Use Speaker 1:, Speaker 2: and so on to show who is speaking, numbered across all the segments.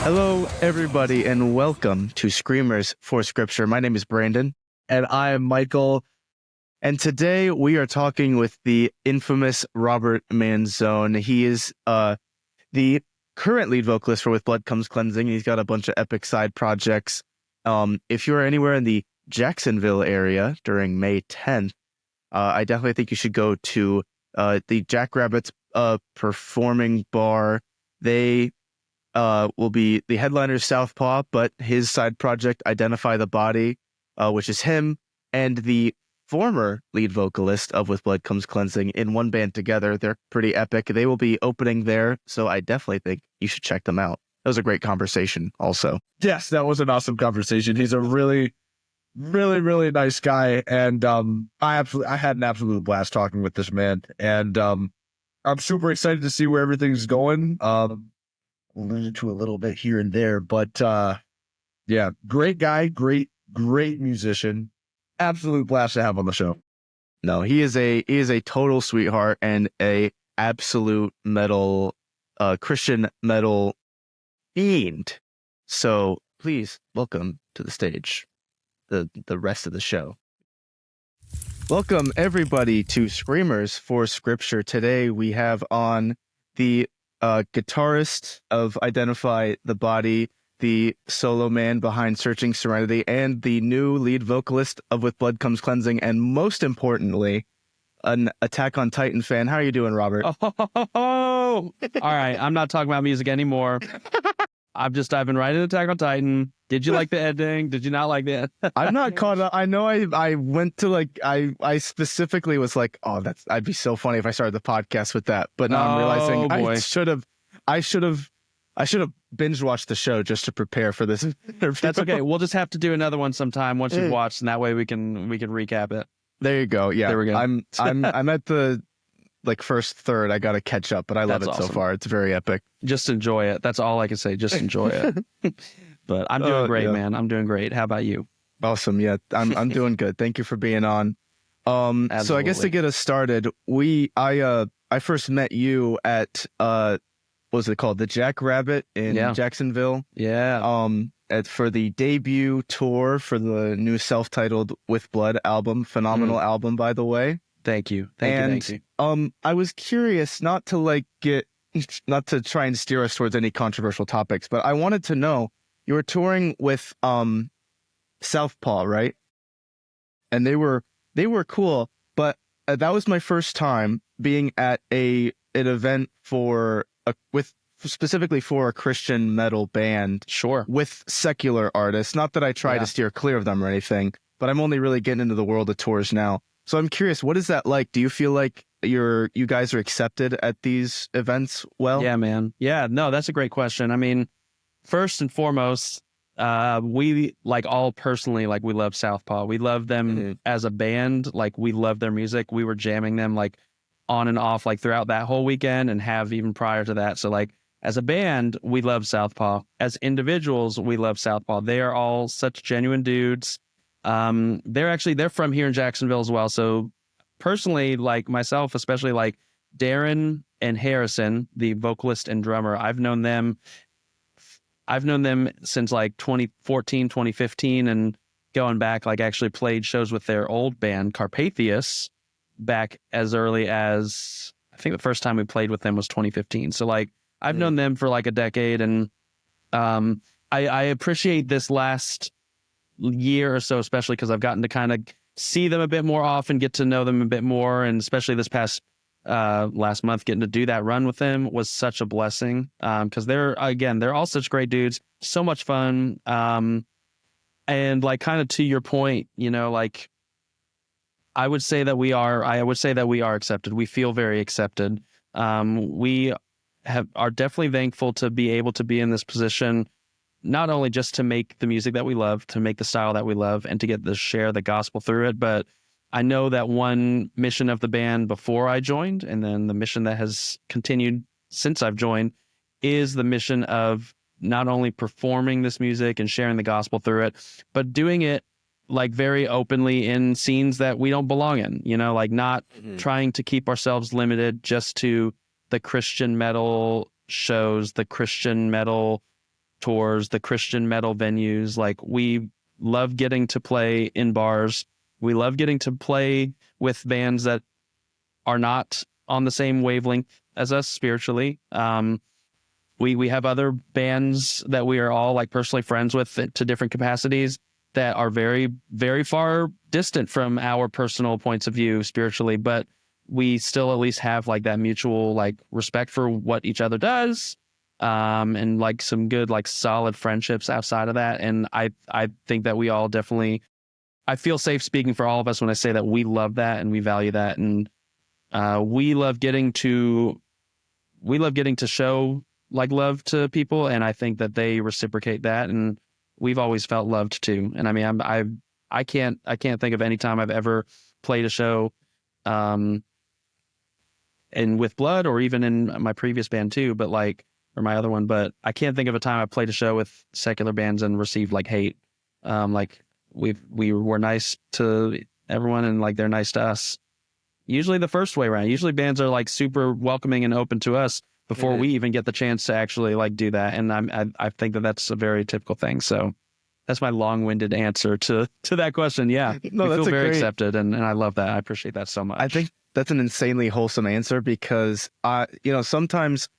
Speaker 1: Hello, everybody, and welcome to Screamers for Scripture. My name is Brandon.
Speaker 2: And I am Michael.
Speaker 1: And today we are talking with the infamous Robert Manzone. He is the current lead vocalist for With Blood Comes Cleansing. He's got a bunch of epic side projects. If you're anywhere in the Jacksonville area during May 10th, I definitely think you should go to the Jackrabbits performing bar. They will be the headliner Southpaw, but his side project, Identify the Body, which is him and the former lead vocalist of With Blood Comes Cleansing in one band together. They're pretty epic. They will be opening there, so I definitely think you should check them out. That was a great conversation also.
Speaker 2: Yes, that was an awesome conversation. He's a really nice guy. And I had an absolute blast talking with this man. And I'm super excited to see where everything's going. Alluded to a little bit here and there, but yeah, great guy, great musician. Absolute blast to have on the show.
Speaker 1: No, he is a total sweetheart and a absolute metal, Christian metal fiend. So please welcome to the stage the rest of the show. Welcome everybody to Screamers for Scripture. Today we have on the guitarist of Identify the Body, the solo man behind Searching Serenity, and the new lead vocalist of With Blood Comes Cleansing, and most importantly, an Attack on Titan fan. How are you doing, Robert?
Speaker 3: All right, I'm not talking about music anymore. I've been diving right into Attack on Titan. Did you like the ending? Did you not like the
Speaker 1: I'm not caught up. I know I went to I specifically was like, oh, I'd be so funny if I started the podcast with that. But now I'm realizing I should have binge watched the show just to prepare for this interview.
Speaker 3: That's okay. We'll just have to do another one sometime once you've watched, and that way we can recap it.
Speaker 1: There you go. Yeah.
Speaker 3: There we go.
Speaker 1: I'm at the first third. I got to catch up, but I love it
Speaker 3: awesome.
Speaker 1: so far. It's very epic.
Speaker 3: Just enjoy it. That's all I can say. Just enjoy it. But I'm doing great, man. I'm doing great. How about you?
Speaker 1: Awesome. Yeah, I'm doing good. Thank you for being on. So I guess to get us started, I first met you at what was it called? The Jackrabbit in Jacksonville.
Speaker 3: Yeah.
Speaker 1: For the debut tour for the new self-titled With Blood album. Phenomenal album, by the way.
Speaker 3: Thank you. Thank you.
Speaker 1: I was curious not to try and steer us towards any controversial topics, but I wanted to know, you were touring with Southpaw, right? And they were cool, but that was my first time being at an event specifically for a Christian metal band.
Speaker 3: Sure. With
Speaker 1: secular artists. Not that I try to steer clear of them or anything, but I'm only really getting into the world of tours now. So I'm curious, what is that like? Do you feel like you guys are accepted at these events well?
Speaker 3: Yeah, man. Yeah, no, that's a great question. I mean, first and foremost, we all personally, we love Southpaw. We love them as a band. We love their music. We were jamming them on and off throughout that whole weekend, and have even prior to that. So as a band, we love Southpaw. As individuals, we love Southpaw. They are all such genuine dudes. They're from here in Jacksonville as well. So personally, myself, especially Darren and Harrison, the vocalist and drummer, I've known them since 2014, 2015, and going back, actually played shows with their old band Carpathius back as early as, I think the first time we played with them was 2015. So I've known them for a decade, and I appreciate this last year or so, especially because I've gotten to kind of see them a bit more often, get to know them a bit more, and especially this past last month, getting to do that run with them was such a blessing, because they're all such great dudes, so much fun, and kind of to your point, I would say that we are accepted. We feel very accepted. We are definitely thankful to be able to be in this position, not only just to make the music that we love, to make the style that we love, and to get to share the gospel through it. But I know that one mission of the band before I joined, and then the mission that has continued since I've joined, is the mission of not only performing this music and sharing the gospel through it, but doing it very openly in scenes that we don't belong in, not trying to keep ourselves limited just to the Christian metal shows, the Christian metal tours, the Christian metal venues. Like, we love getting to play in bars. We love getting to play with bands that are not on the same wavelength as us spiritually. We have other bands that we are all like personally friends with to different capacities that are very, very far distant from our personal points of view spiritually, but we still at least have like that mutual like respect for what each other does, and like some good like solid friendships outside of that. And I think that we all definitely, I feel safe speaking for all of us when I say that we love that and we value that, and we love getting to show like love to people, and I think that they reciprocate that, and we've always felt loved too. And I mean, I can't think of any time I've ever played a show, and with Blood, or even in my previous band too, but like, or my other one, but I can't think of a time I played a show with secular bands and received like hate. Like we were nice to everyone, and like they're nice to us. Usually the first way around. Usually bands are like super welcoming and open to us before we even get the chance to actually like do that. And I think that that's a very typical thing. So that's my long-winded answer to that question. Yeah,
Speaker 1: No,
Speaker 3: we
Speaker 1: that's
Speaker 3: feel
Speaker 1: a
Speaker 3: very
Speaker 1: great,
Speaker 3: accepted, and I love that. I appreciate that so much.
Speaker 1: I think that's an insanely wholesome answer, because sometimes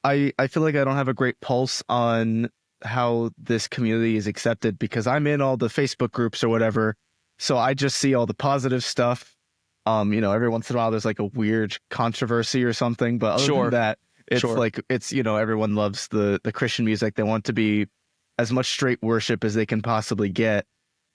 Speaker 1: I feel like I don't have a great pulse on how this community is accepted, because I'm in all the Facebook groups or whatever. So I just see all the positive stuff. Every once in a while there's like a weird controversy or something, but other than that, it's like, it's, everyone loves the Christian music. They want to be as much straight worship as they can possibly get.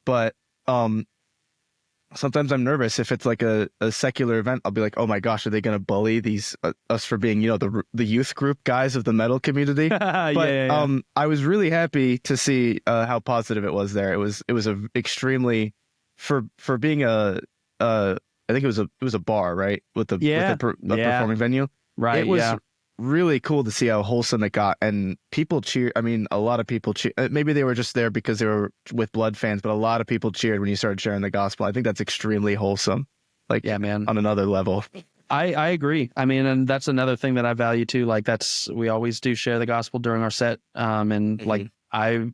Speaker 1: But sometimes I'm nervous if it's like a secular event. I'll be like, oh my gosh, are they going to bully these us for being, the youth group guys of the metal community? But I was really happy to see how positive it was there. It was a extremely, for being I think it was a bar, right? With the performing venue.
Speaker 3: Right.
Speaker 1: It was really cool to see how wholesome it got, and people cheer. I mean, a lot of people cheer. Maybe they were just there because they were with Blood fans, but a lot of people cheered when you started sharing the gospel. I think that's extremely wholesome. Like, yeah, man, on another level.
Speaker 3: I agree. I mean, and that's another thing that I value too. Like, we always do share the gospel during our set. And like, I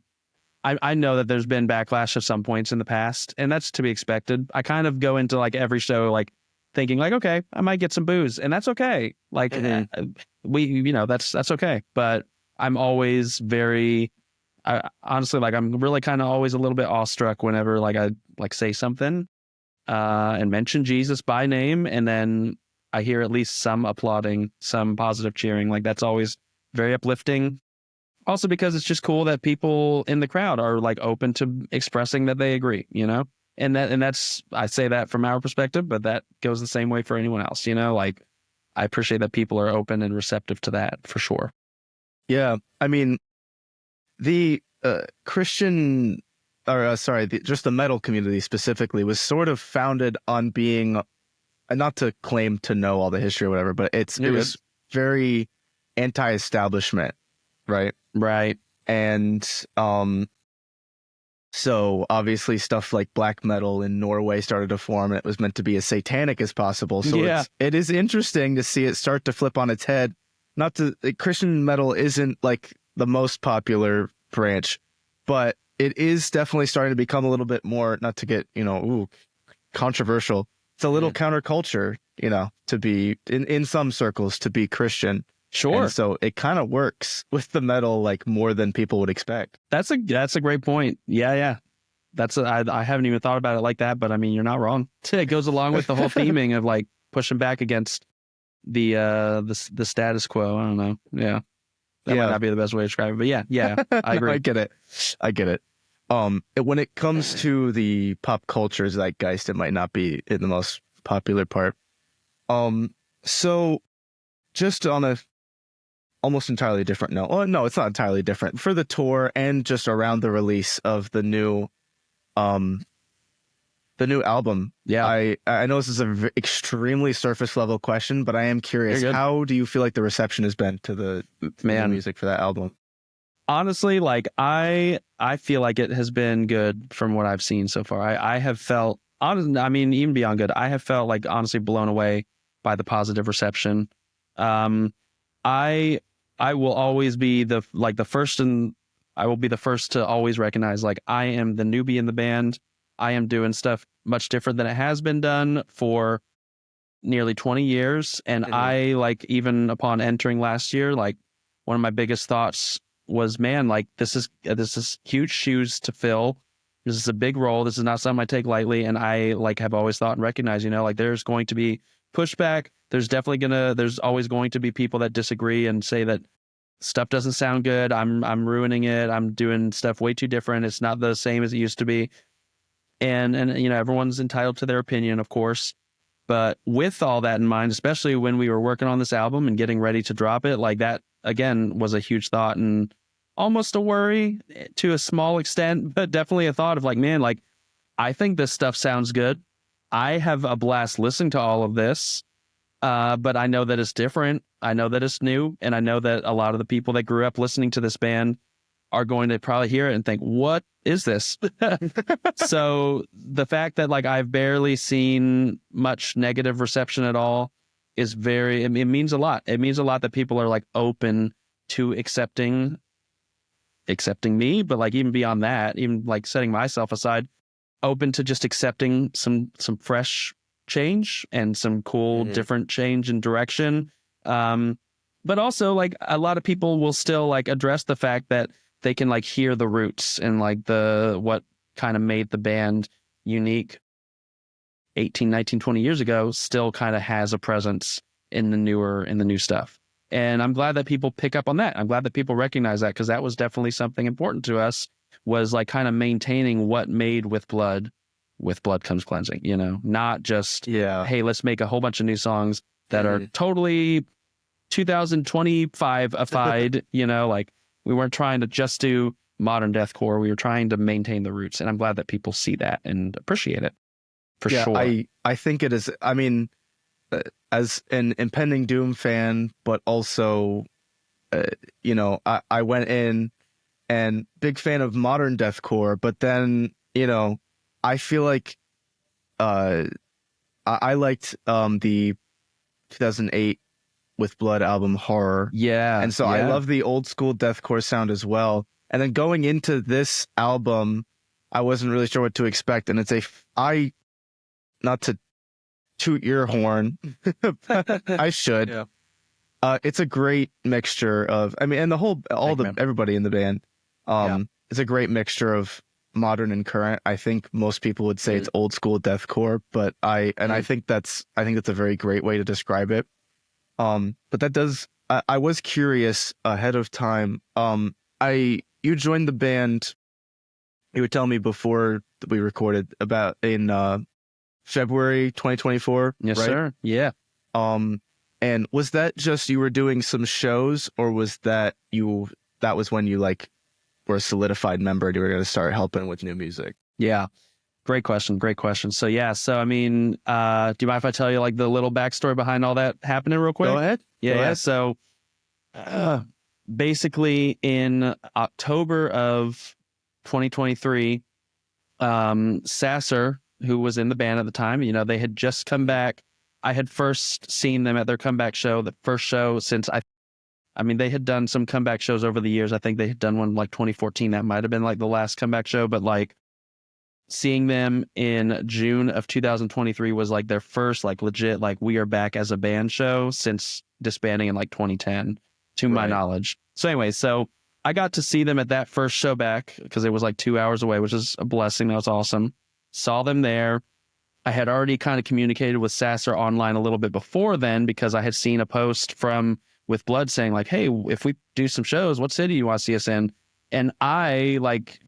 Speaker 3: know that there's been backlash at some points in the past, and that's to be expected. I kind of go into like every show like thinking like, okay, I might get some boos, and that's okay. Like, that's okay. But I'm always very, honestly, like, I'm really kind of always a little bit awestruck whenever like I like say something and mention Jesus by name, and then I hear at least some applauding, some positive cheering. Like, that's always very uplifting. Also, because it's just cool that people in the crowd are like open to expressing that they agree, and that's, I say that from our perspective, but that goes the same way for anyone else, like, I appreciate that people are open and receptive to that for sure.
Speaker 1: Yeah. I mean, the Christian, or just the metal community specifically was sort of founded on being, not to claim to know all the history or whatever, but it was very anti-establishment. Right. And so obviously stuff like black metal in Norway started to form, and it was meant to be as satanic as possible. So it is interesting to see it start to flip on its head. Christian metal isn't like the most popular branch, but it is definitely starting to become a little bit more, not to get, controversial. It's a little counterculture, to be in some circles, to be Christian.
Speaker 3: Sure.
Speaker 1: And so it kind of works with the metal like more than people would expect.
Speaker 3: That's a great point. Yeah. I haven't even thought about it like that, but I mean, you're not wrong. It goes along with the whole theming of like pushing back against the status quo. I don't know. Yeah. That might not be the best way to describe it, but yeah, I agree.
Speaker 1: I get it. When it comes to the pop culture zeitgeist, it might not be in the most popular part. So just on a almost entirely different note. Oh, no, it's not entirely different. For the tour and just around the release of the new album. Yeah. I know this is an extremely surface level question, but I am curious, how do you feel like the reception has been to the music for that album?
Speaker 3: Honestly, like I feel like it has been good from what I've seen so far. I have felt, even beyond good, I have felt like honestly blown away by the positive reception. I will always be the first, and I will be the first to always recognize, like, I am the newbie in the band. I am doing stuff much different than it has been done for nearly 20 years. And I, like, even upon entering last year, like, one of my biggest thoughts was, man, like, this is huge shoes to fill. This is a big role. This is not something I take lightly. And I, like, have always thought and recognized, you know, like, there's going to be pushback. There's always going to be people that disagree and say that stuff doesn't sound good. I'm ruining it. I'm doing stuff way too different. It's not the same as it used to be. And you know, everyone's entitled to their opinion, of course. But with all that in mind, especially when we were working on this album and getting ready to drop it, like, that again was a huge thought and almost a worry to a small extent, but definitely a thought of, like, man, like, I think this stuff sounds good. I have a blast listening to all of this. But I know that it's different. I know that it's new. And I know that a lot of the people that grew up listening to this band are going to probably hear it and think, what is this? So the fact that, like, I've barely seen much negative reception at all is it means a lot. It means a lot that people are, like, open to accepting me, but, like, even beyond that, even, like, setting myself aside, open to just accepting some fresh change and some cool different change in direction. But also, like, a lot of people will still, like, address the fact that they can, like, hear the roots and, like, what kind of made the band unique 18, 19, 20 years ago still kind of has a presence in the new stuff. And I'm glad that people pick up on that. I'm glad that people recognize that, because that was definitely something important to us, was, like, kind of maintaining what made With Blood Comes Cleansing, you know, not just, hey, let's make a whole bunch of new songs that are totally 2025-ified, you know, like, we weren't trying to just do modern deathcore. We were trying to maintain the roots. And I'm glad that people see that and appreciate it, for sure.
Speaker 1: I think it is. I mean, as an impending Doom fan, but also, you know, I went in and big fan of modern deathcore, but then, you know, I feel like I liked the 2008 With Blood album Horror.
Speaker 3: Yeah.
Speaker 1: And so I love the old school deathcore sound as well. And then going into this album, I wasn't really sure what to expect. And not to toot your horn, I should.
Speaker 3: Yeah.
Speaker 1: It's a great mixture of, I mean, and everybody in the band. It's a great mixture of modern and current. I think most people would say it's old school deathcore, but I think that's a very great way to describe it. But that does, I was curious ahead of time. You joined the band, you would tell me before we recorded, about in February 2024.
Speaker 3: Yes,
Speaker 1: right?
Speaker 3: sir. Yeah.
Speaker 1: And was that just you were doing some shows, or was that was when you, like, were a solidified member and you were going to start helping with new music?
Speaker 3: Yeah. Great question. So, yeah. So, I mean, do you mind if I tell you, like, the little backstory behind all that happening real quick?
Speaker 1: Go ahead.
Speaker 3: Yeah. So, basically in October of 2023, Sasser, who was in the band at the time, you know, they had just come back. I had first seen them at their comeback show, the first show since I mean, they had done some comeback shows over the years. I think they had done one like 2014. That might have been, like, the last comeback show, but, like, seeing them in June of 2023 was, like, their first, like, legit, like, we are back as a band show since disbanding in, like, 2010, to my knowledge. So anyway, so I got to see them at that first show back, because it was, like, 2 hours away, which is a blessing. That was awesome. Saw them there. I had already kind of communicated with Sasser online a little bit before then, because I had seen a post from With Blood saying, like, hey, if we do some shows, what city do you want to see us in? And I, like,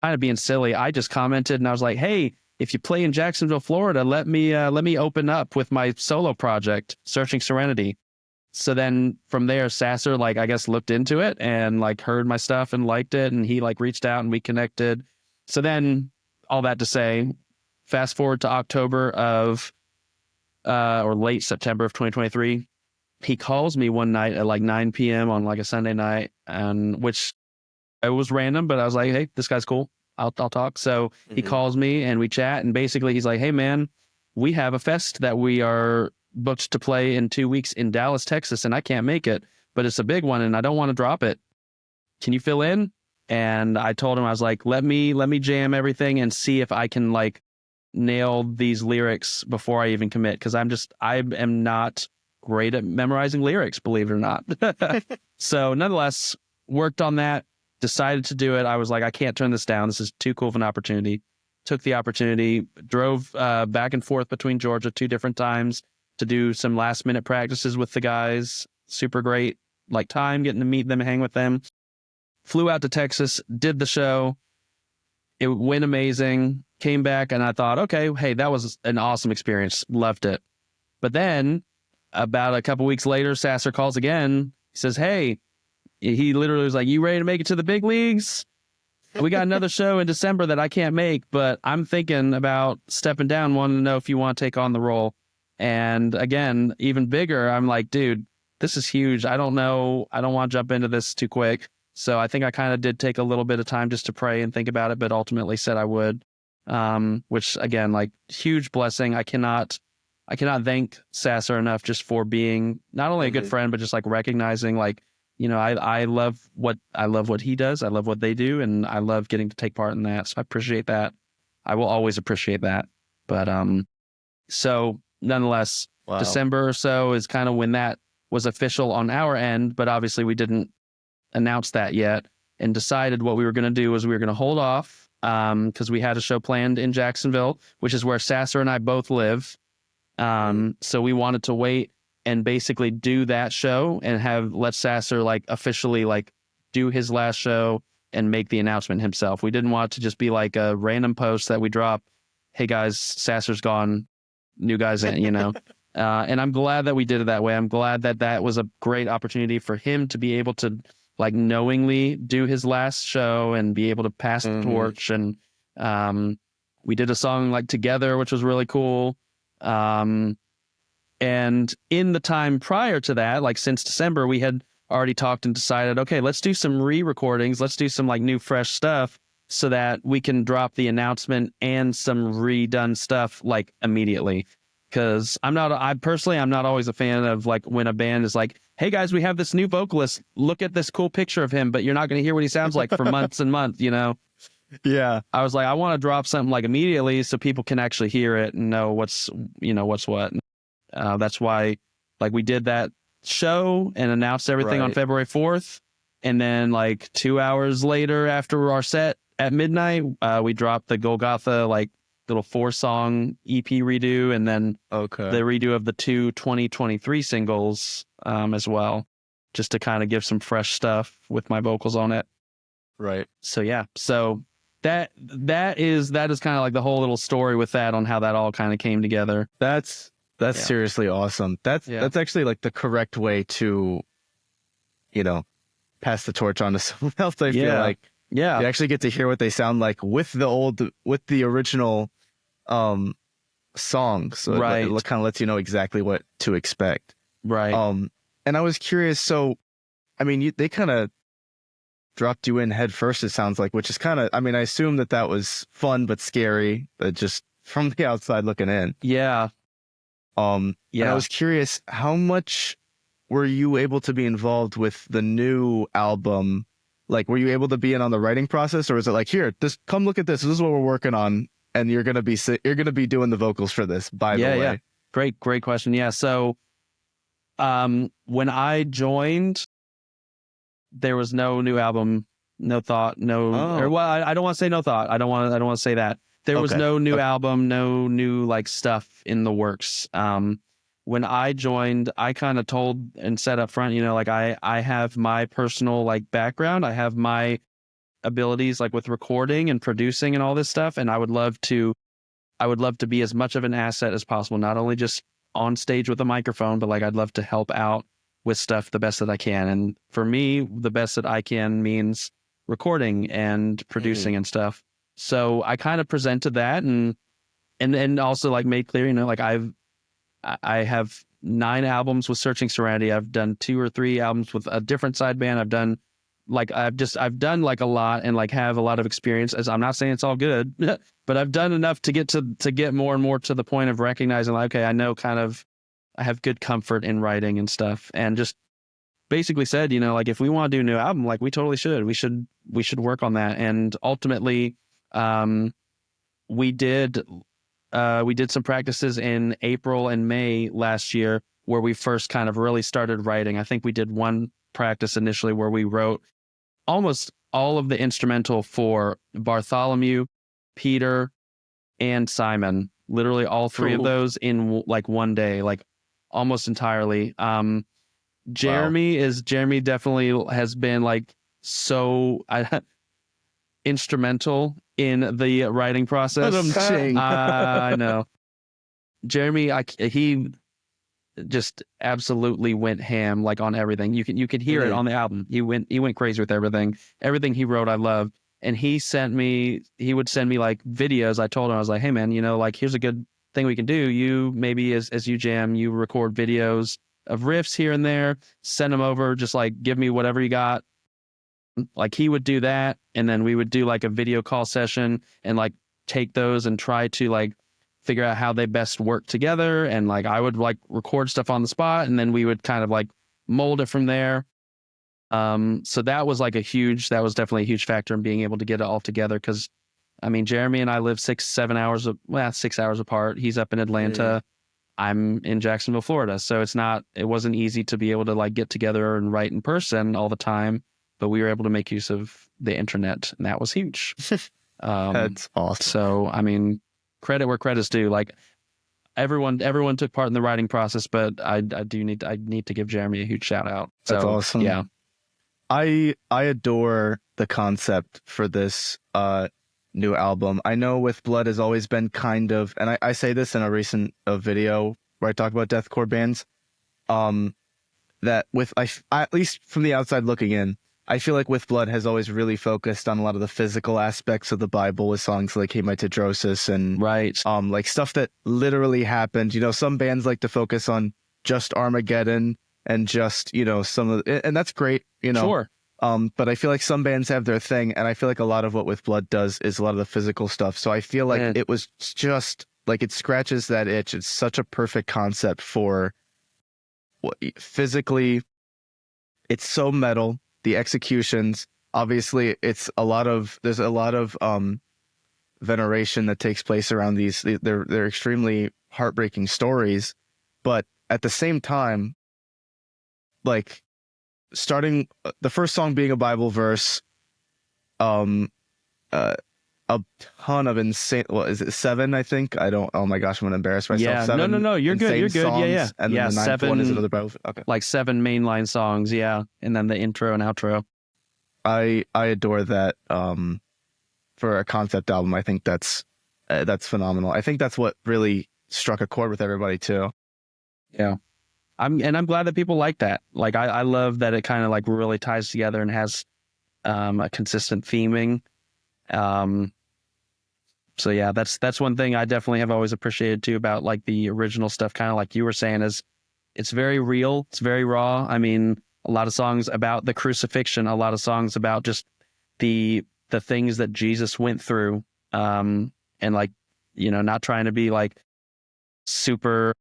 Speaker 3: kind of being silly, I just commented and I was like, hey, if you play in Jacksonville, Florida, let me open up with my solo project, Searching Serenity. So then from there, Sasser, like, I guess looked into it and, like, heard my stuff and liked it, and he, like, reached out and we connected. So then, all that to say, fast forward to October of or late September of 2023, he calls me one night at, like, 9 p.m. on, like, a Sunday night, and which it was random, but I was like, hey, this guy's cool. I'll talk. So he calls me and we chat, and basically he's like, hey man, we have a fest that we are booked to play in 2 weeks in Dallas, Texas, and I can't make it, but it's a big one and I don't want to drop it. Can you fill in? And I told him, I was like, let me jam everything and see if I can like nail these lyrics before I even commit. Cause I am not great at memorizing lyrics, believe it or not. So nonetheless, worked on that, decided to do it. I was like, I can't turn this down. This is too cool of an opportunity. Took the opportunity, drove back and forth between Georgia 2 different times to do some last minute practices with the guys. Super great, like time getting to meet them, hang with them. Flew out to Texas, did the show. It went amazing. Came back and I thought, okay, hey, that was an awesome experience. Loved it. But then about a couple weeks later, Sasser calls again. He says, hey, he literally was like, you ready to make it to the big leagues? We got another show in December that I can't make, but I'm thinking about stepping down, wanting to know if you want to take on the role. And again, even bigger, I'm like, dude, this is huge. I don't know. I don't want to jump into this too quick. So I think I kind of did take a little bit of time just to pray and think about it, but ultimately said I would, which again, like huge blessing. I cannot thank Sasser enough just for being not only a good friend, but just like recognizing like, you know, I love what he does. I love what they do. And I love getting to take part in that. So I appreciate that. I will always appreciate that. But, so nonetheless,
Speaker 1: Wow.
Speaker 3: December or so is kind of when that was official on our end, but obviously we didn't announce that yet, and decided what we were going to do was we were going to hold off because we had a show planned in Jacksonville, which is where Sasser and I both live. So we wanted to wait and basically do that show and let Sasser like officially like do his last show and make the announcement himself. We didn't want it to just be like a random post that we drop. Hey guys, Sasser's gone, new guys in, you know. And I'm glad that we did it that way. I'm glad that that was a great opportunity for him to be able to like knowingly do his last show and be able to pass the torch. And we did a song like together, which was really cool. And in the time prior to that, like since December, we had already talked and decided, okay, let's do some re-recordings. Let's do some like new, fresh stuff so that we can drop the announcement and some redone stuff like immediately. Because I'm not always a fan of like when a band is like, hey guys, we have this new vocalist. Look at this cool picture of him, but you're not going to hear what he sounds like for months and months, you know?
Speaker 1: Yeah.
Speaker 3: I was like, I want to drop something like immediately so people can actually hear it and know what's what. That's why like we did that show and announced everything on February 4th. And then like 2 hours later after our set at midnight, we dropped the Golgotha, like little 4-song EP redo. And then the redo of the 2 2023 singles as well, just to kind of give some fresh stuff with my vocals on it.
Speaker 1: Right.
Speaker 3: So, yeah. So that is kind of like the whole little story with that on how that all kind of came together.
Speaker 1: That's seriously awesome. That's actually like the correct way to, you know, pass the torch on to someone else. I feel like you actually get to hear what they sound like with the original song. So it kind of lets you know exactly what to expect.
Speaker 3: Right.
Speaker 1: And I was curious. So, I mean, they kind of dropped you in head first, it sounds like, which is kind of, I mean, I assume that was fun but scary, but just from the outside looking in.
Speaker 3: Yeah.
Speaker 1: And I was curious, how much were you able to be involved with the new album? Like, were you able to be in on the writing process, or is it like, here, just come look at this. This is what we're working on, and you're gonna be doing the vocals for this? By the way,
Speaker 3: great question. Yeah. So, when I joined, there was no new album, no thought, or well, I don't want to say no thought. I don't want to say that. There was no new album, no new like stuff in the works. When I joined, I kind of told and said up front, you know, like I have my personal like background. I have my abilities like with recording and producing and all this stuff. And I would love to be as much of an asset as possible, not only just on stage with a microphone, but like I'd love to help out with stuff the best that I can. And for me, the best that I can means recording and producing and stuff. So I kind of presented that and also like made clear, you know, like I have 9 albums with Searching Serenity. I've done 2 or 3 albums with a different side band. I've done like a lot and like have a lot of experience. As I'm not saying it's all good, but I've done enough to get more and more to the point of recognizing like, okay, I know I have good comfort in writing and stuff, and just basically said, you know, like if we want to do a new album, like we totally should. We should work on that. And ultimately, we did some practices in April and May last year where we first kind of really started writing. I think we did one practice initially where we wrote almost all of the instrumental for Bartholomew, Peter, and Simon. Literally all three of those in like one day, like almost entirely. Jeremy definitely has been like instrumental in the writing process. I know. Jeremy, he just absolutely went ham like on everything. You could hear it on the album. He went crazy with everything. Everything he wrote, I loved. And he would send me like videos. I told him, I was like, hey man, you know, like here's a good thing we can do. You maybe as you jam, you record videos of riffs here and there, send them over, just like give me whatever you got. Like he would do that, and then we would do like a video call session and like take those and try to like figure out how they best work together. And like I would like record stuff on the spot, and then we would kind of like mold it from there. So that was definitely a huge factor in being able to get it all together. Because I mean, Jeremy and I live 6 hours apart. He's up in Atlanta. I'm in Jacksonville, Florida. So it wasn't easy to be able to like get together and write in person all the time, but we were able to make use of the internet, and that was huge.
Speaker 1: That's awesome.
Speaker 3: So, I mean, credit where credit's due. Like everyone took part in the writing process, but I need to give Jeremy a huge shout out.
Speaker 1: That's
Speaker 3: so,
Speaker 1: awesome.
Speaker 3: Yeah.
Speaker 1: I adore the concept for this new album. I know With Blood has always been kind of, and I say this in a recent video where I talk about deathcore bands, that at least from the outside looking in, I feel like With Blood has always really focused on a lot of the physical aspects of the Bible with songs like Hematidrosis and like stuff that literally happened. You know, some bands like to focus on just Armageddon and just, you know, and that's great, you know.
Speaker 3: Sure.
Speaker 1: But I feel like some bands have their thing, and I feel like a lot of what With Blood does is a lot of the physical stuff. So I feel like it was just like it scratches that itch. It's such a perfect concept for physically. It's so metal. The executions, obviously, there's a lot of veneration that takes place around these. They're extremely heartbreaking stories, but at the same time, like starting the first song being a Bible verse, a ton of insane. What is it? 7, I think. I don't. Oh my gosh, I'm gonna embarrass myself.
Speaker 3: Yeah.
Speaker 1: 7
Speaker 3: No. You're good. You're good.
Speaker 1: Songs,
Speaker 3: Yeah.
Speaker 1: And then the 9th
Speaker 3: 7.
Speaker 1: one is another Bible. Okay.
Speaker 3: Like 7 mainline songs. Yeah, and then the intro and outro.
Speaker 1: I adore that. For a concept album, I think that's phenomenal. I think that's what really struck a chord with everybody too.
Speaker 3: Yeah. I'm glad that people like that. Like I love that it kind of like really ties together and has a consistent theming. So yeah, that's one thing I definitely have always appreciated too about like the original stuff, kind of like you were saying, is it's very real, it's very raw. I mean, a lot of songs about the crucifixion, a lot of songs about just the things that Jesus went through, and like, you know, not trying to be like super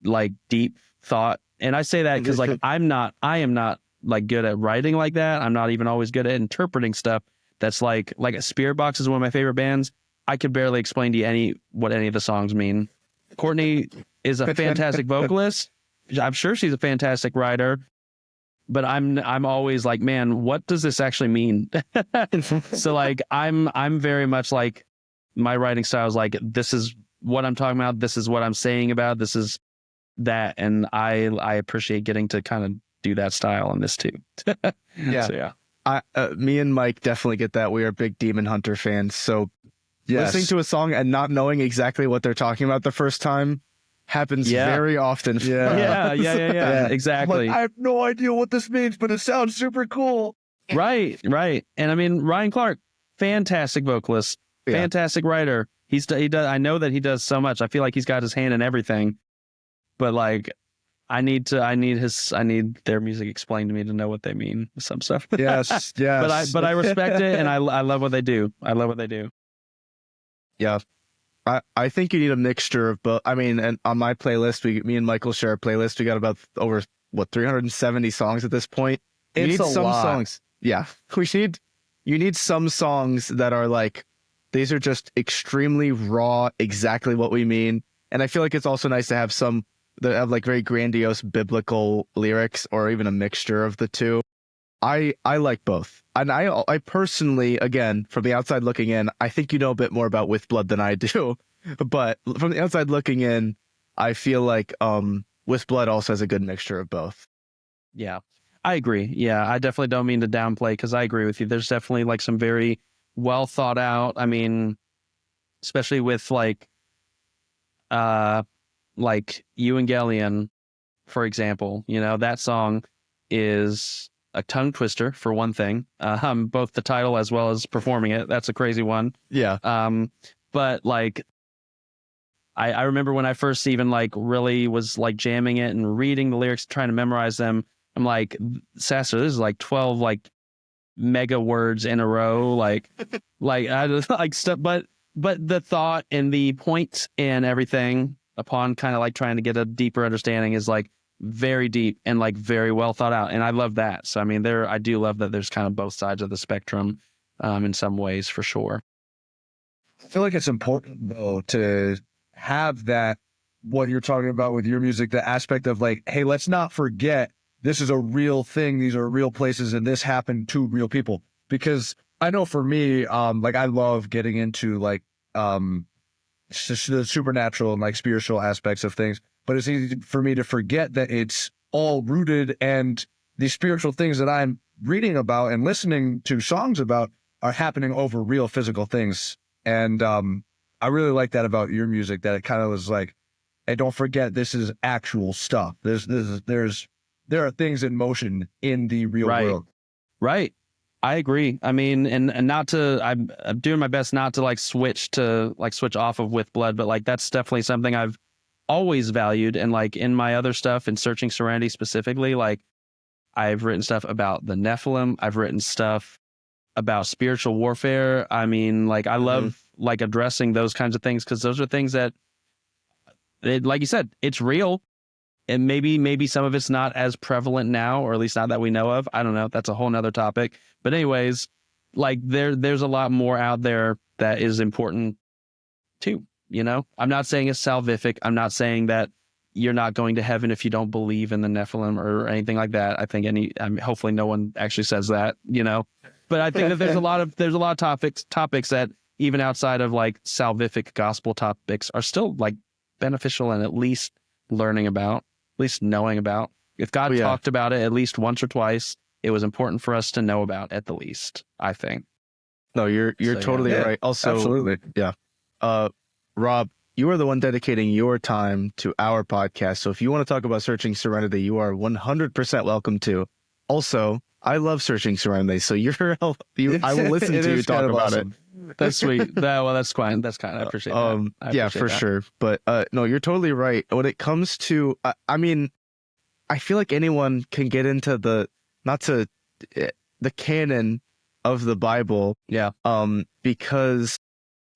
Speaker 3: like deep thought. And I say that because like I am not like good at writing like that. I'm not even always good at interpreting stuff that's like Spirit Box is one of my favorite bands. I could barely explain to you what any of the songs mean. Courtney is a fantastic vocalist. I'm sure she's a fantastic writer, but I'm always like, man, what does this actually mean? So like I'm very much like, my writing style is like, this is what I'm talking about, this is what I'm saying about, this is that, and I appreciate getting to kind of do that style on this too.
Speaker 1: Yeah.
Speaker 3: So yeah.
Speaker 1: Me and Mike definitely get that. We are big Demon Hunter fans, so listening to a song and not knowing exactly what they're talking about the first time happens very often.
Speaker 3: Yeah. Exactly.
Speaker 2: Like, I have no idea what this means, but it sounds super cool.
Speaker 3: Right. And I mean, Ryan Clark, fantastic vocalist, fantastic writer. He does. I know that he does so much. I feel like he's got his hand in everything. But like, I need their music explained to me to know what they mean with some stuff.
Speaker 2: Yes.
Speaker 3: But I respect it, and I love what they do.
Speaker 1: Yeah. I think you need a mixture of both. I mean, and on my playlist, me and Michael share a playlist. We got about over what 370 songs at this point. You
Speaker 2: It's
Speaker 1: need
Speaker 2: a
Speaker 1: some
Speaker 2: lot.
Speaker 1: songs. Yeah, you need some songs that are like these are just extremely raw, exactly what we mean. And I feel like it's also nice to have some that have like very grandiose biblical lyrics or even a mixture of the two. I like both. And I personally, again, from the outside looking in, I think you know a bit more about With Blood than I do. But from the outside looking in, I feel like With Blood also has a good mixture of both.
Speaker 3: Yeah, I agree. Yeah, I definitely don't mean to downplay because I agree with you. There's definitely like some very well thought out. I mean, especially with like Evangelion, for example. You know, that song is a tongue twister for one thing. Both the title as well as performing it. That's a crazy one.
Speaker 1: Yeah.
Speaker 3: But like I remember when I first even like really was like jamming it and reading the lyrics, trying to memorize them. I'm like, Sasser, this is like 12 like mega words in a row, like I just like stuff. But the thought and the points and everything upon kind of like trying to get a deeper understanding is like very deep and like very well thought out, and I love that. So I mean, I do love that there's kind of both sides of the spectrum, in some ways for sure.
Speaker 2: I feel like it's important though to have that, what you're talking about with your music, the aspect of like, hey, let's not forget this is a real thing. These are real places and this happened to real people. Because I know for me, like I love getting into like, the supernatural and like spiritual aspects of things, but it's easy for me to forget that it's all rooted, and these spiritual things that I'm reading about and listening to songs about are happening over real physical things. And, I really like that about your music, that it kind of was like, hey, don't forget this is actual stuff. There are things in motion in the real world.
Speaker 3: Right. I agree. I mean, and not to, I'm doing my best not to like switch off of With Blood, but like that's definitely something I've always valued. And like in my other stuff and Searching Serenity specifically, like I've written stuff about the Nephilim. I've written stuff about spiritual warfare. I mean, like I love like addressing those kinds of things because those are things that, like you said, it's real. And maybe some of it's not as prevalent now, or at least not that we know of. I don't know. That's a whole nother topic. But anyways, like there's a lot more out there that is important too. You know, I'm not saying it's salvific. I'm not saying that you're not going to heaven if you don't believe in the Nephilim or anything like that. I think hopefully no one actually says that, you know, but I think that there's a lot of topics that even outside of like salvific gospel topics are still like beneficial and at least learning about, at least knowing about. If God talked about it at least once or twice, it was important for us to know about at the least, I think.
Speaker 1: No, you're totally right. Also,
Speaker 2: absolutely.
Speaker 1: Yeah. Rob, you are the one dedicating your time to our podcast. So if you want to talk about Searching Serenity, you are 100% welcome to. Also, I love Searching Serenity, so I will listen to you talk about it.
Speaker 3: That's sweet. That's fine. That's kind. I appreciate that.
Speaker 1: Yeah, for sure. But no, you're totally right. When it comes to, I mean, I feel like anyone can get into the canon of the Bible.
Speaker 3: Yeah.
Speaker 1: Because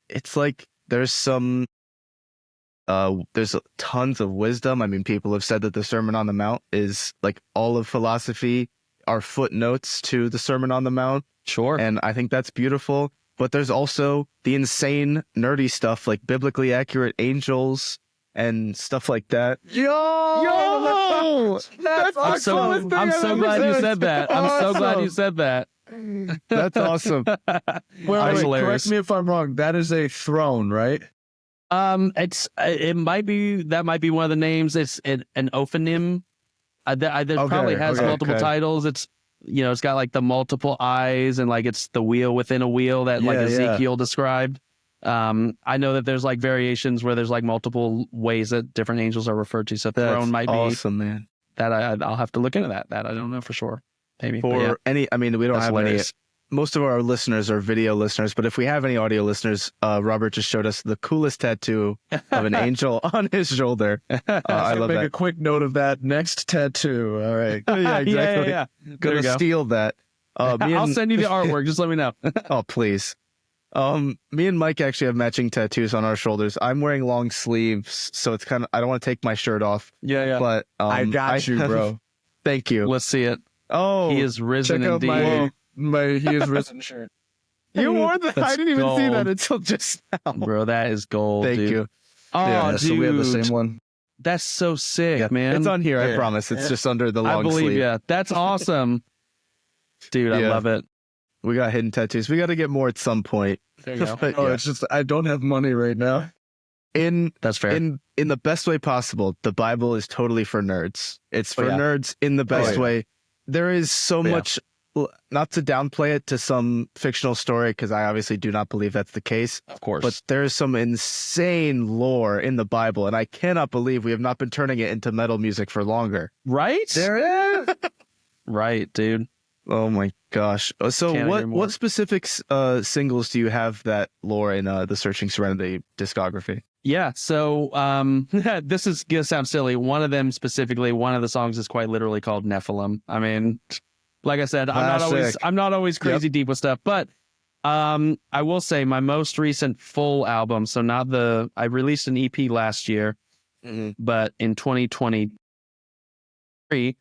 Speaker 1: it's like there's tons of wisdom. I mean, people have said that the Sermon on the Mount is like all of philosophy are footnotes to the Sermon on the Mount.
Speaker 3: Sure.
Speaker 1: And I think that's beautiful. But there's also the insane nerdy stuff like biblically accurate angels and stuff like that.
Speaker 2: Yo! That's
Speaker 3: I'm so glad you said that. I'm so glad you said that.
Speaker 1: That's awesome.
Speaker 2: Wait, correct me if I'm wrong. That is a throne, right?
Speaker 3: It might be one of the names. It's an ophonym. Probably has multiple titles. It's, you know, it's got like the multiple eyes and like it's the wheel within a wheel that like Ezekiel described. I know that there's like variations where there's like multiple ways that different angels are referred to. So throne might be
Speaker 1: awesome, man.
Speaker 3: That I'll have to look into that. That I don't know for sure. Maybe
Speaker 1: we don't have any. Most of our listeners are video listeners, but if we have any audio listeners, Robert just showed us the coolest tattoo of an angel on his shoulder. I love that.
Speaker 2: Make a quick note of that. Next tattoo. All right.
Speaker 1: Yeah, exactly.
Speaker 3: Yeah.
Speaker 1: Gonna steal that.
Speaker 3: I'll send you the artwork. Just let me know.
Speaker 1: Oh, please. Me and Mike actually have matching tattoos on our shoulders. I'm wearing long sleeves, so it's kind of, I don't want to take my shirt off.
Speaker 3: Yeah.
Speaker 1: But
Speaker 2: I got you, bro.
Speaker 1: Thank you.
Speaker 3: Let's see it.
Speaker 1: Oh,
Speaker 3: He is risen
Speaker 2: Check out
Speaker 3: indeed.
Speaker 2: my He is Risen shirt.
Speaker 1: you wore that. I
Speaker 3: That's
Speaker 1: didn't even see
Speaker 3: gold.
Speaker 1: that until just now.
Speaker 3: Bro, that is gold.
Speaker 1: Thank
Speaker 3: dude.
Speaker 1: you.
Speaker 3: Oh,
Speaker 2: Yeah,
Speaker 3: dude.
Speaker 2: so we have the same one.
Speaker 3: That's so sick,
Speaker 1: Yeah,
Speaker 3: man.
Speaker 1: it's on here. I
Speaker 2: Yeah.
Speaker 1: promise. It's just under the long
Speaker 3: I believe
Speaker 1: sleeve.
Speaker 3: you. That's awesome. Dude, I
Speaker 1: Yeah.
Speaker 3: love it.
Speaker 1: We got hidden tattoos. We got to get more at some point.
Speaker 3: There you go.
Speaker 1: But
Speaker 2: Oh,
Speaker 1: yeah.
Speaker 2: it's just I don't have money right now.
Speaker 1: in
Speaker 3: That's fair.
Speaker 1: in the best way possible, the Bible is totally for nerds. It's for
Speaker 3: Oh, yeah.
Speaker 1: nerds in the best
Speaker 2: yeah.
Speaker 1: way. There is so
Speaker 3: Yeah.
Speaker 1: much, not to downplay it to some fictional story, because I obviously do not believe that's the case,
Speaker 3: Of course.
Speaker 1: but there is some insane lore in the Bible, and I cannot believe we have not been turning it into metal music for longer.
Speaker 3: right?
Speaker 2: There is.
Speaker 3: Right, dude.
Speaker 1: Oh my gosh. So
Speaker 3: Can't agree more.
Speaker 1: what specific singles do you have that lore in the Searching Serenity discography?
Speaker 3: Yeah, so this is gonna sound silly. One of them specifically, one of the songs is quite literally called Nephilim. I mean, like I said,
Speaker 2: Classic.
Speaker 3: I'm not always crazy deep with stuff, but I will say my most recent full album, so not the I released an EP last year, but in 2023,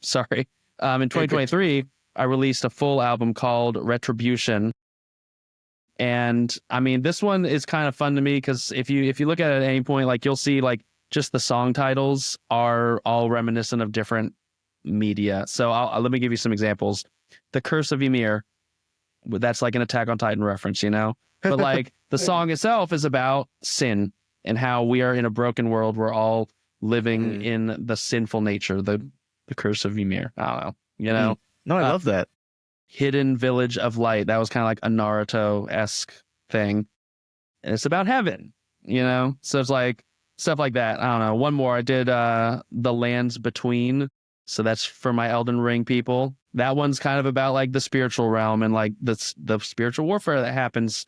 Speaker 3: sorry, in 2023, I released a full album called Retribution. And I mean, this one is kind of fun to me because if you look at it at any point, like you'll see like just the song titles are all reminiscent of different media. So let me give you some examples. The Curse of Ymir, that's like an Attack on Titan reference, you know? But like the song itself is about sin and how we are in a broken world. We're all living in the sinful nature, the Curse of Ymir. I don't know, you know?
Speaker 1: No, I love that.
Speaker 3: Hidden Village of Light. That was kind of like a Naruto-esque thing. And it's about heaven, you know? So it's like stuff like that. I don't know. One more. I did The Lands Between. So that's for my Elden Ring people. That one's kind of about like the spiritual realm and like the spiritual warfare that happens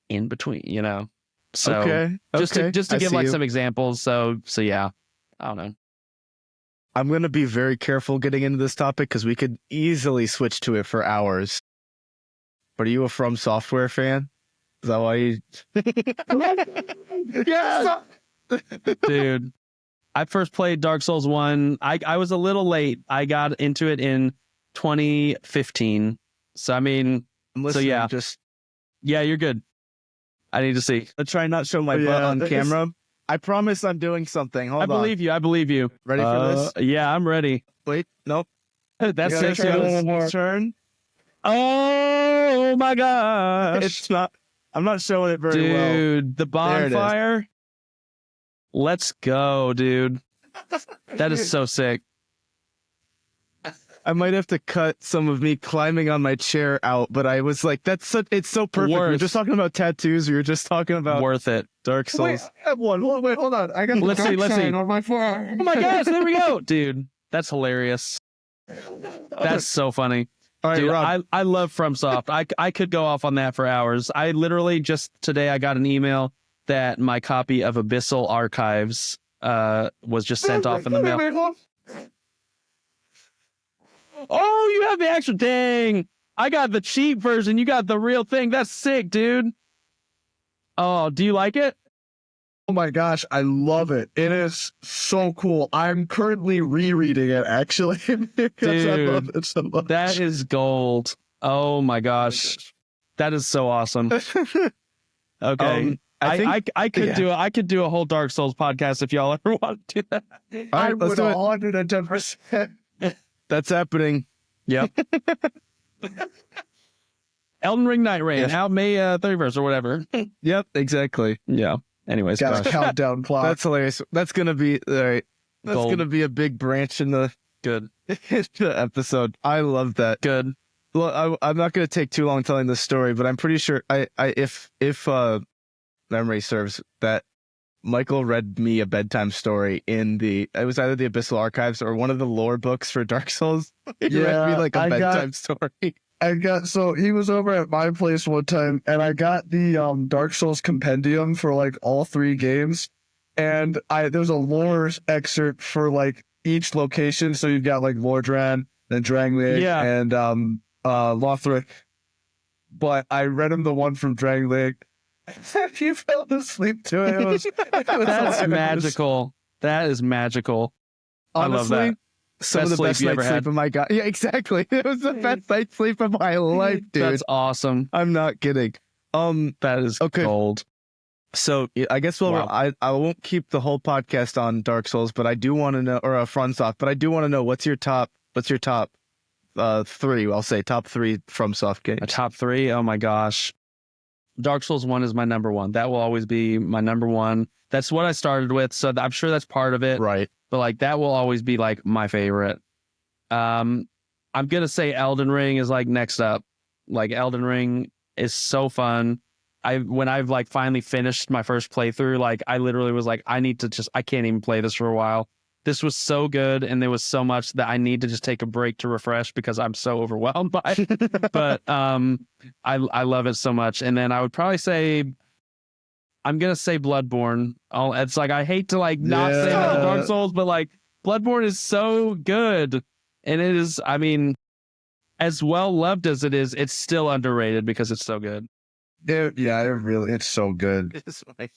Speaker 3: in between, you know? So
Speaker 1: Okay.
Speaker 3: just to
Speaker 1: I
Speaker 3: give
Speaker 1: see
Speaker 3: like
Speaker 1: you.
Speaker 3: some examples. So yeah, I don't know.
Speaker 1: I'm going to be very careful getting into this topic because we could easily switch to it for hours. But are you a From Software fan? Is that why you...
Speaker 2: Yeah.
Speaker 3: Dude, I first played Dark Souls 1. I was a little late. I got into it in 2015. So, I mean,
Speaker 1: I'm listening,
Speaker 3: yeah.
Speaker 1: just
Speaker 3: yeah, you're good. I need to see.
Speaker 1: I'll try not show my
Speaker 2: Oh,
Speaker 1: butt
Speaker 2: yeah,
Speaker 1: on
Speaker 2: it's-
Speaker 1: camera. I promise I'm doing something. Hold
Speaker 3: I
Speaker 1: on.
Speaker 3: believe you. I believe you.
Speaker 1: Ready for this?
Speaker 3: Yeah, I'm ready.
Speaker 1: Wait, nope.
Speaker 3: That's
Speaker 2: You gotta
Speaker 3: it.
Speaker 2: try a little
Speaker 3: Joe.
Speaker 2: more.
Speaker 1: Turn.
Speaker 3: Oh my gosh.
Speaker 1: It's not... I'm not showing it very well.
Speaker 3: Dude, the
Speaker 1: There it is.
Speaker 3: bonfire. Let's go, dude. That is so sick.
Speaker 1: I might have to cut some of me climbing on my chair out, but I was like, it's so perfect. We were
Speaker 3: Worth.
Speaker 1: just talking about tattoos. We were just talking about
Speaker 3: Worth it.
Speaker 1: Dark Souls.
Speaker 2: Wait, I have one. Wait, hold on. I got the
Speaker 3: Let's see,
Speaker 2: dark
Speaker 3: let's see.
Speaker 2: sign on my forearm.
Speaker 3: Oh my gosh, there we go. Dude, that's hilarious. That's so funny.
Speaker 1: All right,
Speaker 3: Dude,
Speaker 1: Rob.
Speaker 3: I love FromSoft. I could go off on that for hours. I literally just today I got an email that my copy of Abyssal Archives was just sent off in the mail.
Speaker 2: Wait, hold on.
Speaker 3: Oh, you have the actual dang. I got the cheap version. You got the real thing. That's sick, dude. Oh, do you like it?
Speaker 2: Oh my gosh, I love it. It is so cool. I'm currently rereading it actually because I love it so much.
Speaker 3: That is gold. Oh my gosh. That is so awesome. Okay.
Speaker 1: I think
Speaker 3: I could
Speaker 1: yeah.
Speaker 3: I could do a whole Dark Souls podcast if y'all ever want to do that.
Speaker 1: All
Speaker 2: I
Speaker 1: right, let's
Speaker 2: would
Speaker 1: do it.
Speaker 2: 110%.
Speaker 1: That's happening.
Speaker 3: Yep. Elden Ring Night Rain
Speaker 1: Yeah.
Speaker 3: out May 31st or whatever.
Speaker 1: Yep, exactly.
Speaker 3: Yeah. Anyways,
Speaker 2: Got a
Speaker 3: gosh.
Speaker 2: countdown clock.
Speaker 1: That's hilarious. That's gonna be all right. That's
Speaker 3: Gold.
Speaker 1: gonna be a big branch in the
Speaker 3: Good.
Speaker 1: episode. I love that.
Speaker 3: Good.
Speaker 1: Well, I'm not gonna take too long telling this story, but I'm pretty sure if memory serves, that Michael read me a bedtime story it was either the Abyssal Archives or one of the lore books for Dark Souls. He read
Speaker 2: Yeah,
Speaker 1: me like a
Speaker 2: I got-
Speaker 1: bedtime story.
Speaker 2: So he was over at my place one time and I got the Dark Souls compendium for like all 3 games. And there's a lore excerpt for like each location. So you've got like Lordran, then Drangleic,
Speaker 3: Yeah.
Speaker 2: and Lothric. But I read him the one from Drangleic. He fell asleep to it.
Speaker 3: That's magical. That is magical. I love
Speaker 1: Honestly,
Speaker 3: that.
Speaker 1: some
Speaker 3: Best
Speaker 1: of the best
Speaker 3: sleep you
Speaker 1: night's
Speaker 3: ever
Speaker 1: sleep
Speaker 3: had.
Speaker 1: of my god. Yeah, exactly. It was the best night's sleep of my life, dude.
Speaker 3: That's awesome.
Speaker 1: I'm not kidding.
Speaker 3: That is
Speaker 1: Okay.
Speaker 3: gold.
Speaker 1: So I guess
Speaker 3: Wow.
Speaker 1: I won't keep the whole podcast on Dark Souls, but I do want to know, or FromSoft, but I do want to know what's your top three? I'll say top three FromSoft games.
Speaker 3: A top three. Oh my gosh. Dark Souls 1 is my number one. That will always be my number one. That's what I started with. So I'm sure that's part of it.
Speaker 1: Right.
Speaker 3: But like that will always be like my favorite. I'm going to say Elden Ring is like next up. Like Elden Ring is so fun. When I've like finally finished my first playthrough, like I literally was like, I can't even play this for a while. This was so good, and there was so much that I need to just take a break to refresh because I'm so overwhelmed by it. But I love it so much. And then I would probably say, I'm gonna say Bloodborne. It's like I hate to like not say that to Dark Souls, but like Bloodborne is so good, and it is. I mean, as well loved as it is, it's still underrated because it's so good.
Speaker 2: It's so good.
Speaker 1: It's like-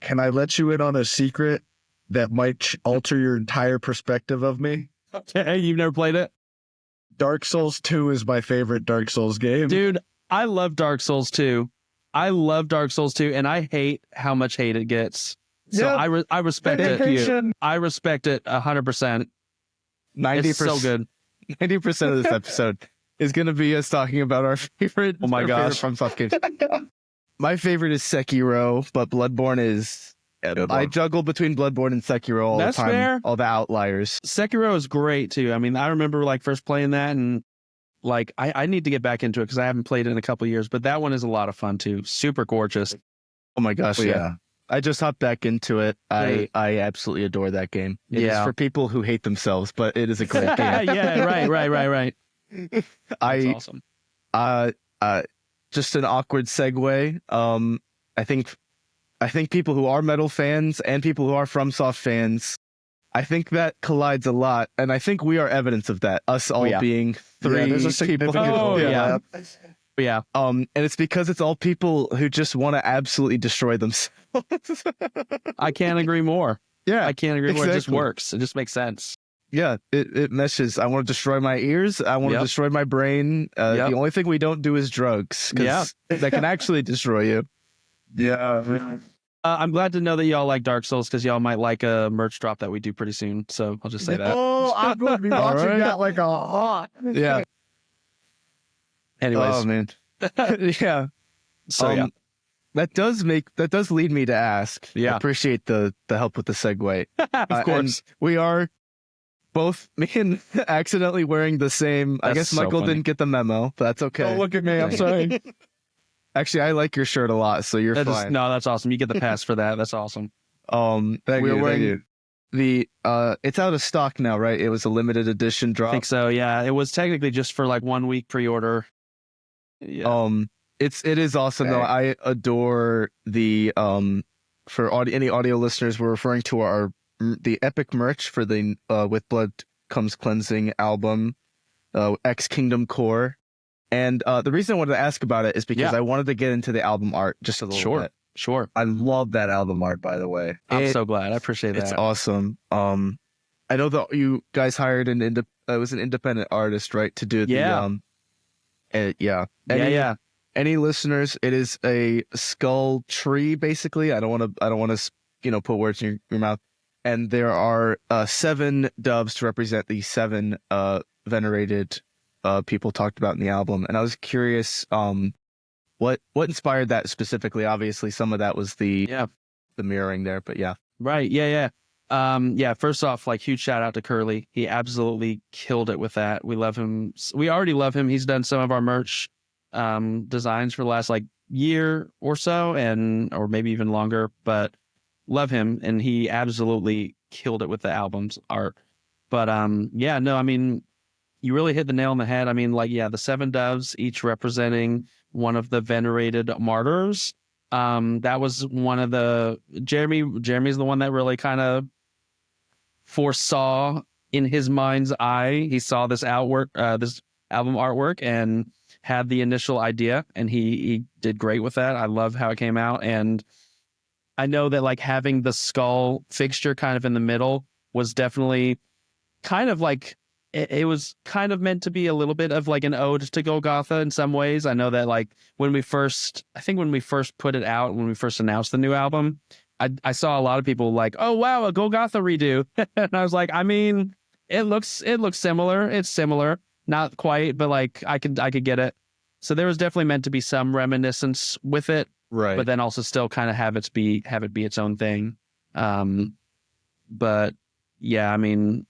Speaker 2: Can I let you in on a secret that might alter your entire perspective of me?
Speaker 3: Okay, you've never played it,
Speaker 2: Dark Souls 2 is my favorite Dark Souls game.
Speaker 3: dude. I love Dark Souls 2. I love Dark Souls 2, and I hate how much hate it gets. So
Speaker 2: Yeah.
Speaker 3: I respect it.
Speaker 2: Dedication.
Speaker 3: I respect it 100%. It's so
Speaker 1: 90%.
Speaker 3: good.
Speaker 1: 90% of this episode is going to be us talking about our favorite.
Speaker 3: Oh my
Speaker 1: our
Speaker 3: gosh.
Speaker 1: favorite FromSoft games. My favorite is Sekiro, but Bloodborne is.
Speaker 2: Good
Speaker 1: I
Speaker 2: one.
Speaker 1: juggle between Bloodborne and Sekiro all
Speaker 3: That's
Speaker 1: the time.
Speaker 3: fair.
Speaker 1: All the outliers.
Speaker 3: Sekiro is great too. I mean, I remember like first playing that, and like I need to get back into it because I haven't played it in a couple of years. But that one is a lot of fun too. Super gorgeous.
Speaker 1: Oh my gosh,
Speaker 2: Well,
Speaker 1: yeah. I just hopped back into it.
Speaker 3: Yeah.
Speaker 1: I absolutely adore that game. It is
Speaker 3: Yeah.
Speaker 1: for people who hate themselves, but it is a great game.
Speaker 3: Yeah, right. That's
Speaker 1: I
Speaker 3: awesome.
Speaker 1: just an awkward segue. I think people who are metal fans and people who are FromSoft fans, I think that collides a lot, and I think we are evidence of that. Us all
Speaker 3: yeah.
Speaker 1: being three
Speaker 2: there's a
Speaker 1: people.
Speaker 2: significant
Speaker 3: overlap.
Speaker 2: overlap.
Speaker 3: Yeah.
Speaker 1: And it's because it's all people who just want to absolutely destroy themselves.
Speaker 3: I can't agree more.
Speaker 1: Yeah,
Speaker 3: I can't agree more. It just
Speaker 1: exactly.
Speaker 3: works. It just makes sense.
Speaker 1: yeah, it meshes. I want to destroy my ears. I want
Speaker 3: Yep.
Speaker 1: to destroy my brain.
Speaker 3: Yep.
Speaker 1: The only thing we don't do is drugs, 'cause
Speaker 3: Yeah.
Speaker 1: that can actually destroy you.
Speaker 2: Yeah.
Speaker 3: I'm glad to know that y'all like Dark Souls because y'all might like a merch drop that we do pretty soon. So I'll just say that.
Speaker 2: Oh, I'm going to be
Speaker 1: All
Speaker 2: watching
Speaker 1: right.
Speaker 2: that like a hawk.
Speaker 1: Yeah.
Speaker 3: Anyways,
Speaker 1: Oh man. Yeah.
Speaker 3: so yeah.
Speaker 1: That does lead me to ask.
Speaker 3: Yeah.
Speaker 1: I appreciate the help with the segue.
Speaker 3: Of course.
Speaker 1: And we are both me and accidentally wearing the same. I
Speaker 3: That's
Speaker 1: guess
Speaker 3: so
Speaker 1: Michael
Speaker 3: funny.
Speaker 1: didn't get the memo, but that's okay.
Speaker 2: Don't look at me. I'm sorry.
Speaker 1: Actually, I like your shirt a lot, so you're fine.
Speaker 3: No, that's awesome. You get the pass for that. That's awesome.
Speaker 1: We're wearing the it's out of stock now, right? It was a limited edition
Speaker 3: I
Speaker 1: drop.
Speaker 3: think so. Yeah, it was technically just for like 1 week pre-order. Yeah.
Speaker 1: It is awesome though. I adore the for any audio listeners, we're referring to the epic merch for the With Blood Comes Cleansing album, X Kingdom Core. And the reason I wanted to ask about it is because
Speaker 3: Yeah.
Speaker 1: I wanted to get into the album art just a little bit.
Speaker 3: Sure.
Speaker 2: I love that album art, by the way.
Speaker 3: I'm so glad. I appreciate
Speaker 1: It's
Speaker 3: that.
Speaker 1: awesome. I know that you guys hired it was an independent artist, right, to do the
Speaker 3: Yeah.
Speaker 1: yeah. Any listeners? It is a skull tree, basically. I don't want to put words in your mouth. And there are 7 doves to represent the 7 venerated people talked about in the album. And I was curious, what inspired that specifically? Obviously, some of that was the mirroring there, but yeah.
Speaker 3: Right. Yeah. First off, like huge shout out to Curly. He absolutely killed it with that. We love him. We already love him. He's done some of our merch designs for the last like year or so, or maybe even longer, but love him. And he absolutely killed it with the album's art. But I mean, you really hit the nail on the head. I mean, like, the 7 doves, each representing one of the venerated martyrs. That was one of the Jeremy's the one that really kind of foresaw in his mind's eye. He saw this this album artwork and had the initial idea, and he did great with that. I love how it came out. And I know that like having the skull fixture kind of in the middle was definitely kind of like it was kind of meant to be a little bit of like an ode to Golgotha in some ways. I know that like when we first put it out, when we first announced the new album, I saw a lot of people like, oh wow, a Golgotha redo. And I was like, I mean, it looks similar. It's similar, not quite, but like I could get it. So there was definitely meant to be some reminiscence with it,
Speaker 1: Right.
Speaker 3: but then also still kind of have it be its own thing. But yeah, I mean,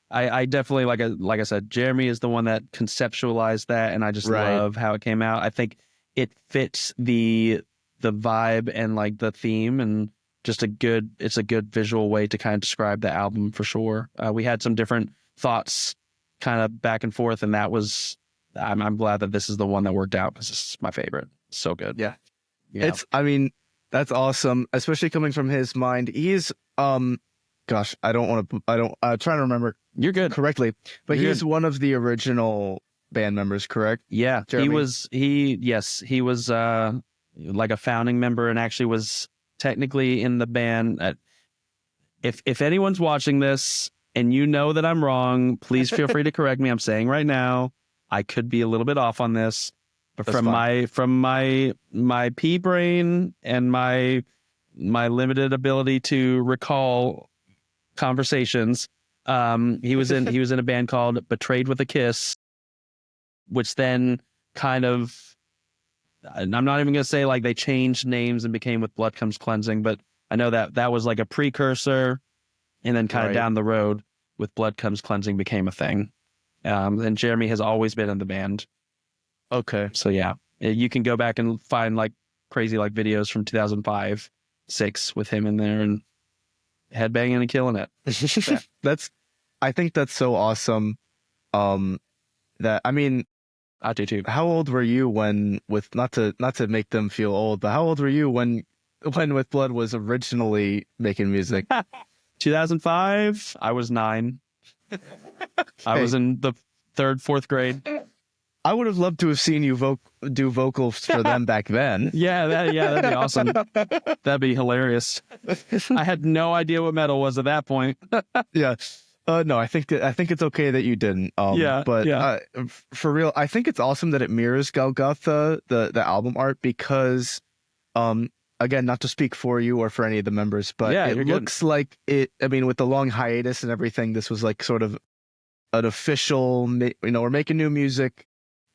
Speaker 3: I definitely like I said, Jeremy is the one that conceptualized that, and I just love how it came out. I think it fits the vibe and like the theme, and just it's a good visual way to kind of describe the album for sure. We had some different thoughts kind of back and forth, and I'm glad that this is the one that worked out because this is my favorite. So good.
Speaker 1: Yeah. I mean, that's awesome, especially coming from his mind. He's gosh, I'm trying to remember.
Speaker 3: You're good.
Speaker 1: Correctly, but he's one of the original band members, correct?
Speaker 3: Yeah,
Speaker 1: Jeremy?
Speaker 3: he was like a founding member, and actually was technically in the band. If anyone's watching this and you know that I'm wrong, please feel free to correct me. I'm saying right now, I could be a little bit off on this, but from my pea brain and my limited ability to recall conversations, he was in a band called Betrayed with a Kiss, which then kind of, I'm not even gonna say like they changed names and became With Blood Comes Cleansing, but I know that was like a precursor, and then kind of down the road, With Blood Comes Cleansing became a thing. And Jeremy has always been in the band.
Speaker 1: Okay.
Speaker 3: So yeah, you can go back and find like crazy like videos from 2005, 6 with him in there and headbanging and killing it.
Speaker 1: I think that's so awesome. That, I mean,
Speaker 3: I do too.
Speaker 1: how old were you not to make them feel old, but how old were you when With Blood was originally making music?
Speaker 3: 2005, I was 9. I was in the 3rd, 4th grade.
Speaker 1: I would have loved to have seen you do vocals for them back then.
Speaker 3: That'd be awesome. That'd be hilarious. I had no idea what metal was at that point.
Speaker 1: Yeah. No, I think it's okay that you didn't. For real, I think it's awesome that it mirrors Golgotha, the album art, because, again, not to speak for you or for any of the members, but it looks like it. I mean, with the long hiatus and everything, this was like sort of an official. We're making new music,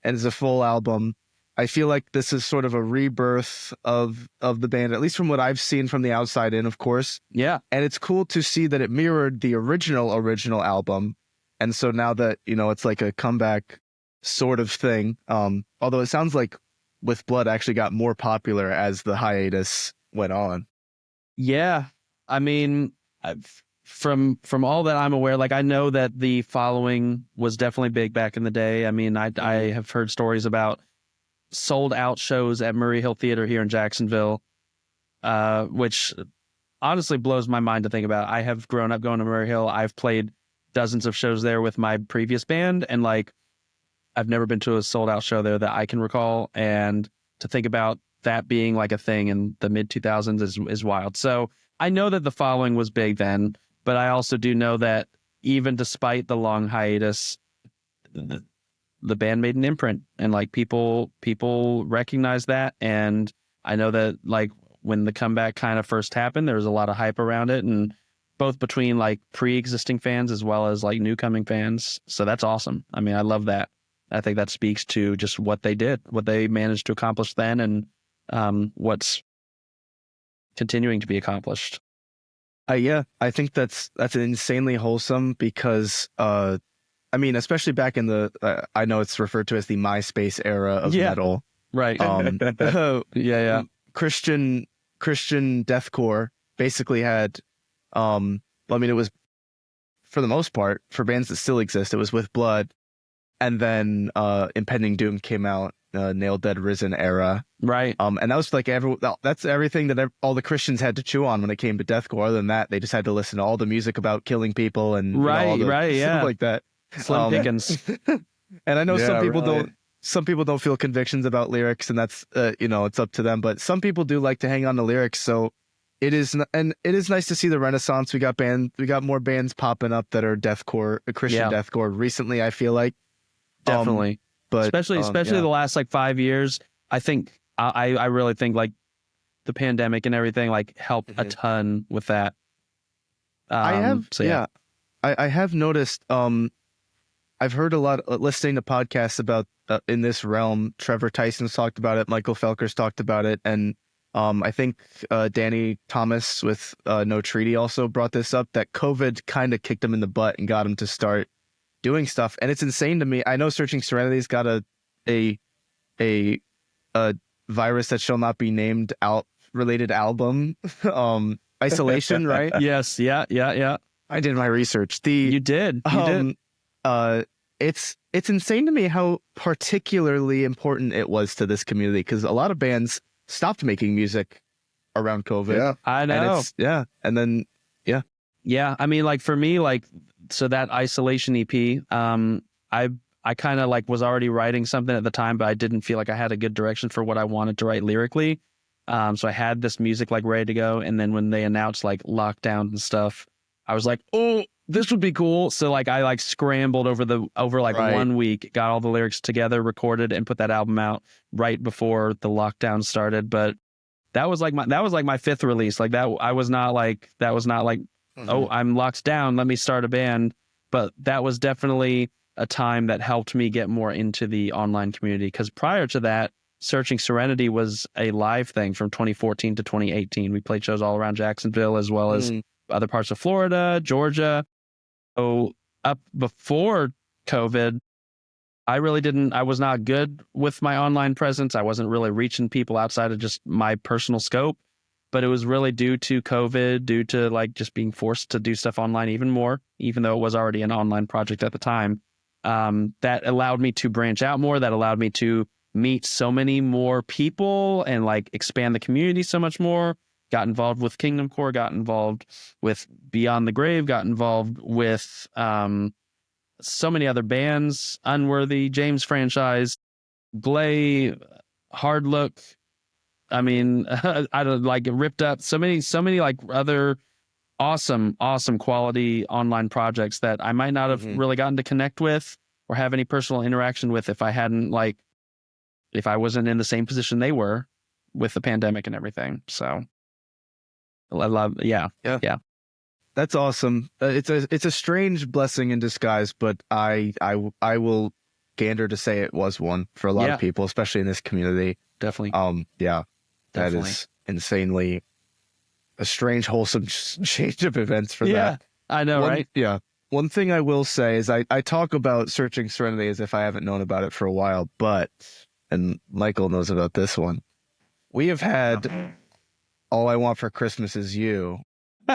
Speaker 1: and it's a full album. I feel like this is sort of a rebirth of the band, at least from what I've seen from the outside in, of course.
Speaker 3: Yeah.
Speaker 1: And it's cool to see that it mirrored the original album. And so now that, it's like a comeback sort of thing. Although it sounds like With Blood actually got more popular as the hiatus went on.
Speaker 3: Yeah. I mean, from all that I'm aware, like I know that the following was definitely big back in the day. I mean, I have heard stories about sold out shows at Murray Hill Theater here in Jacksonville, which honestly blows my mind to think about. I have grown up going to Murray Hill. I've played dozens of shows there with my previous band, and like I've never been to a sold out show there that I can recall. And to think about that being like a thing in the mid 2000s is wild. So I know that the following was big then, but I also do know that even despite the long hiatus, the band made an imprint, and like people recognize that. And I know that like when the comeback kind of first happened, there was a lot of hype around it, and both between like pre-existing fans as well as like new coming fans. So that's awesome. I mean, I love that. I think that speaks to just what they did, what they managed to accomplish then, and what's continuing to be accomplished.
Speaker 1: Yeah, I think that's insanely wholesome because, I mean, especially back in the, I know it's referred to as the MySpace era of metal.
Speaker 3: Right.
Speaker 1: Christian deathcore basically had, I mean, it was, for the most part, for bands that still exist, it was With Blood, and then Impending Doom came out, Nailed Dead Risen era.
Speaker 3: Right.
Speaker 1: And that was like that's everything that all the Christians had to chew on when it came to deathcore. Other than that, they just had to listen to all the music about killing people and stuff like that.
Speaker 3: Slim pickings.
Speaker 1: And I know some people don't feel convictions about lyrics, and that's it's up to them. But some people do like to hang on to lyrics. So it is, and it is nice to see the renaissance. We got more bands popping up that are deathcore, Christian deathcore recently. I feel like
Speaker 3: definitely,
Speaker 1: but
Speaker 3: especially the last like 5 years. I think I really think like the pandemic and everything like helped a ton with that.
Speaker 1: I have noticed. I've heard a lot listening to podcasts about in this realm. Trevor Tyson's talked about it. Michael Felker's talked about it, and I think Danny Thomas with No Treaty also brought this up, that COVID kind of kicked him in the butt and got him to start doing stuff. And it's insane to me. I know Searching Serenity's got a virus that shall not be named out related album, Isolation, right?
Speaker 3: Yes, yeah.
Speaker 1: I did my research.
Speaker 3: You did.
Speaker 1: It's insane to me how particularly important it was to this community, because a lot of bands stopped making music around COVID.
Speaker 2: Yeah,
Speaker 3: I know.
Speaker 1: And then
Speaker 3: I mean, like for me, like so that Isolation EP, I kind of like was already writing something at the time, but I didn't feel like I had a good direction for what I wanted to write lyrically. So I had this music like ready to go, and then when they announced like lockdown and stuff, I was like, oh, this would be cool. So like I like scrambled over 1 week, got all the lyrics together, recorded, and put that album out right before the lockdown started. But that was like my fifth release. Like that was not like oh, I'm locked down, let me start a band. But that was definitely a time that helped me get more into the online community, because prior to that, Searching Serenity was a live thing from 2014 to 2018. We played shows all around Jacksonville as well as other parts of Florida, Georgia. So up before COVID, I was not good with my online presence. I wasn't really reaching people outside of just my personal scope, but it was really due to COVID, due to like just being forced to do stuff online even more, even though it was already an online project at the time. That allowed me to branch out more. That allowed me to meet so many more people and like expand the community so much more. Got involved with Kingdom Core, got involved with Beyond the Grave, got involved with so many other bands, Unworthy, James Franchise, Glay, Hard Look. I mean, I don't like Ripped Up. So many like other awesome quality online projects that I might not have really gotten to connect with or have any personal interaction with if I wasn't in the same position they were with the pandemic and everything. So I love, yeah.
Speaker 1: That's awesome. It's a strange blessing in disguise, but I will gander to say it was one for a lot of people, especially in this community.
Speaker 3: Definitely.
Speaker 1: That is insanely a strange, wholesome change of events for that.
Speaker 3: I know, right?
Speaker 1: Yeah. One thing I will say is I talk about Searching Serenity as if I haven't known about it for a while, and Michael knows about this one. We have had All I Want for Christmas Is You.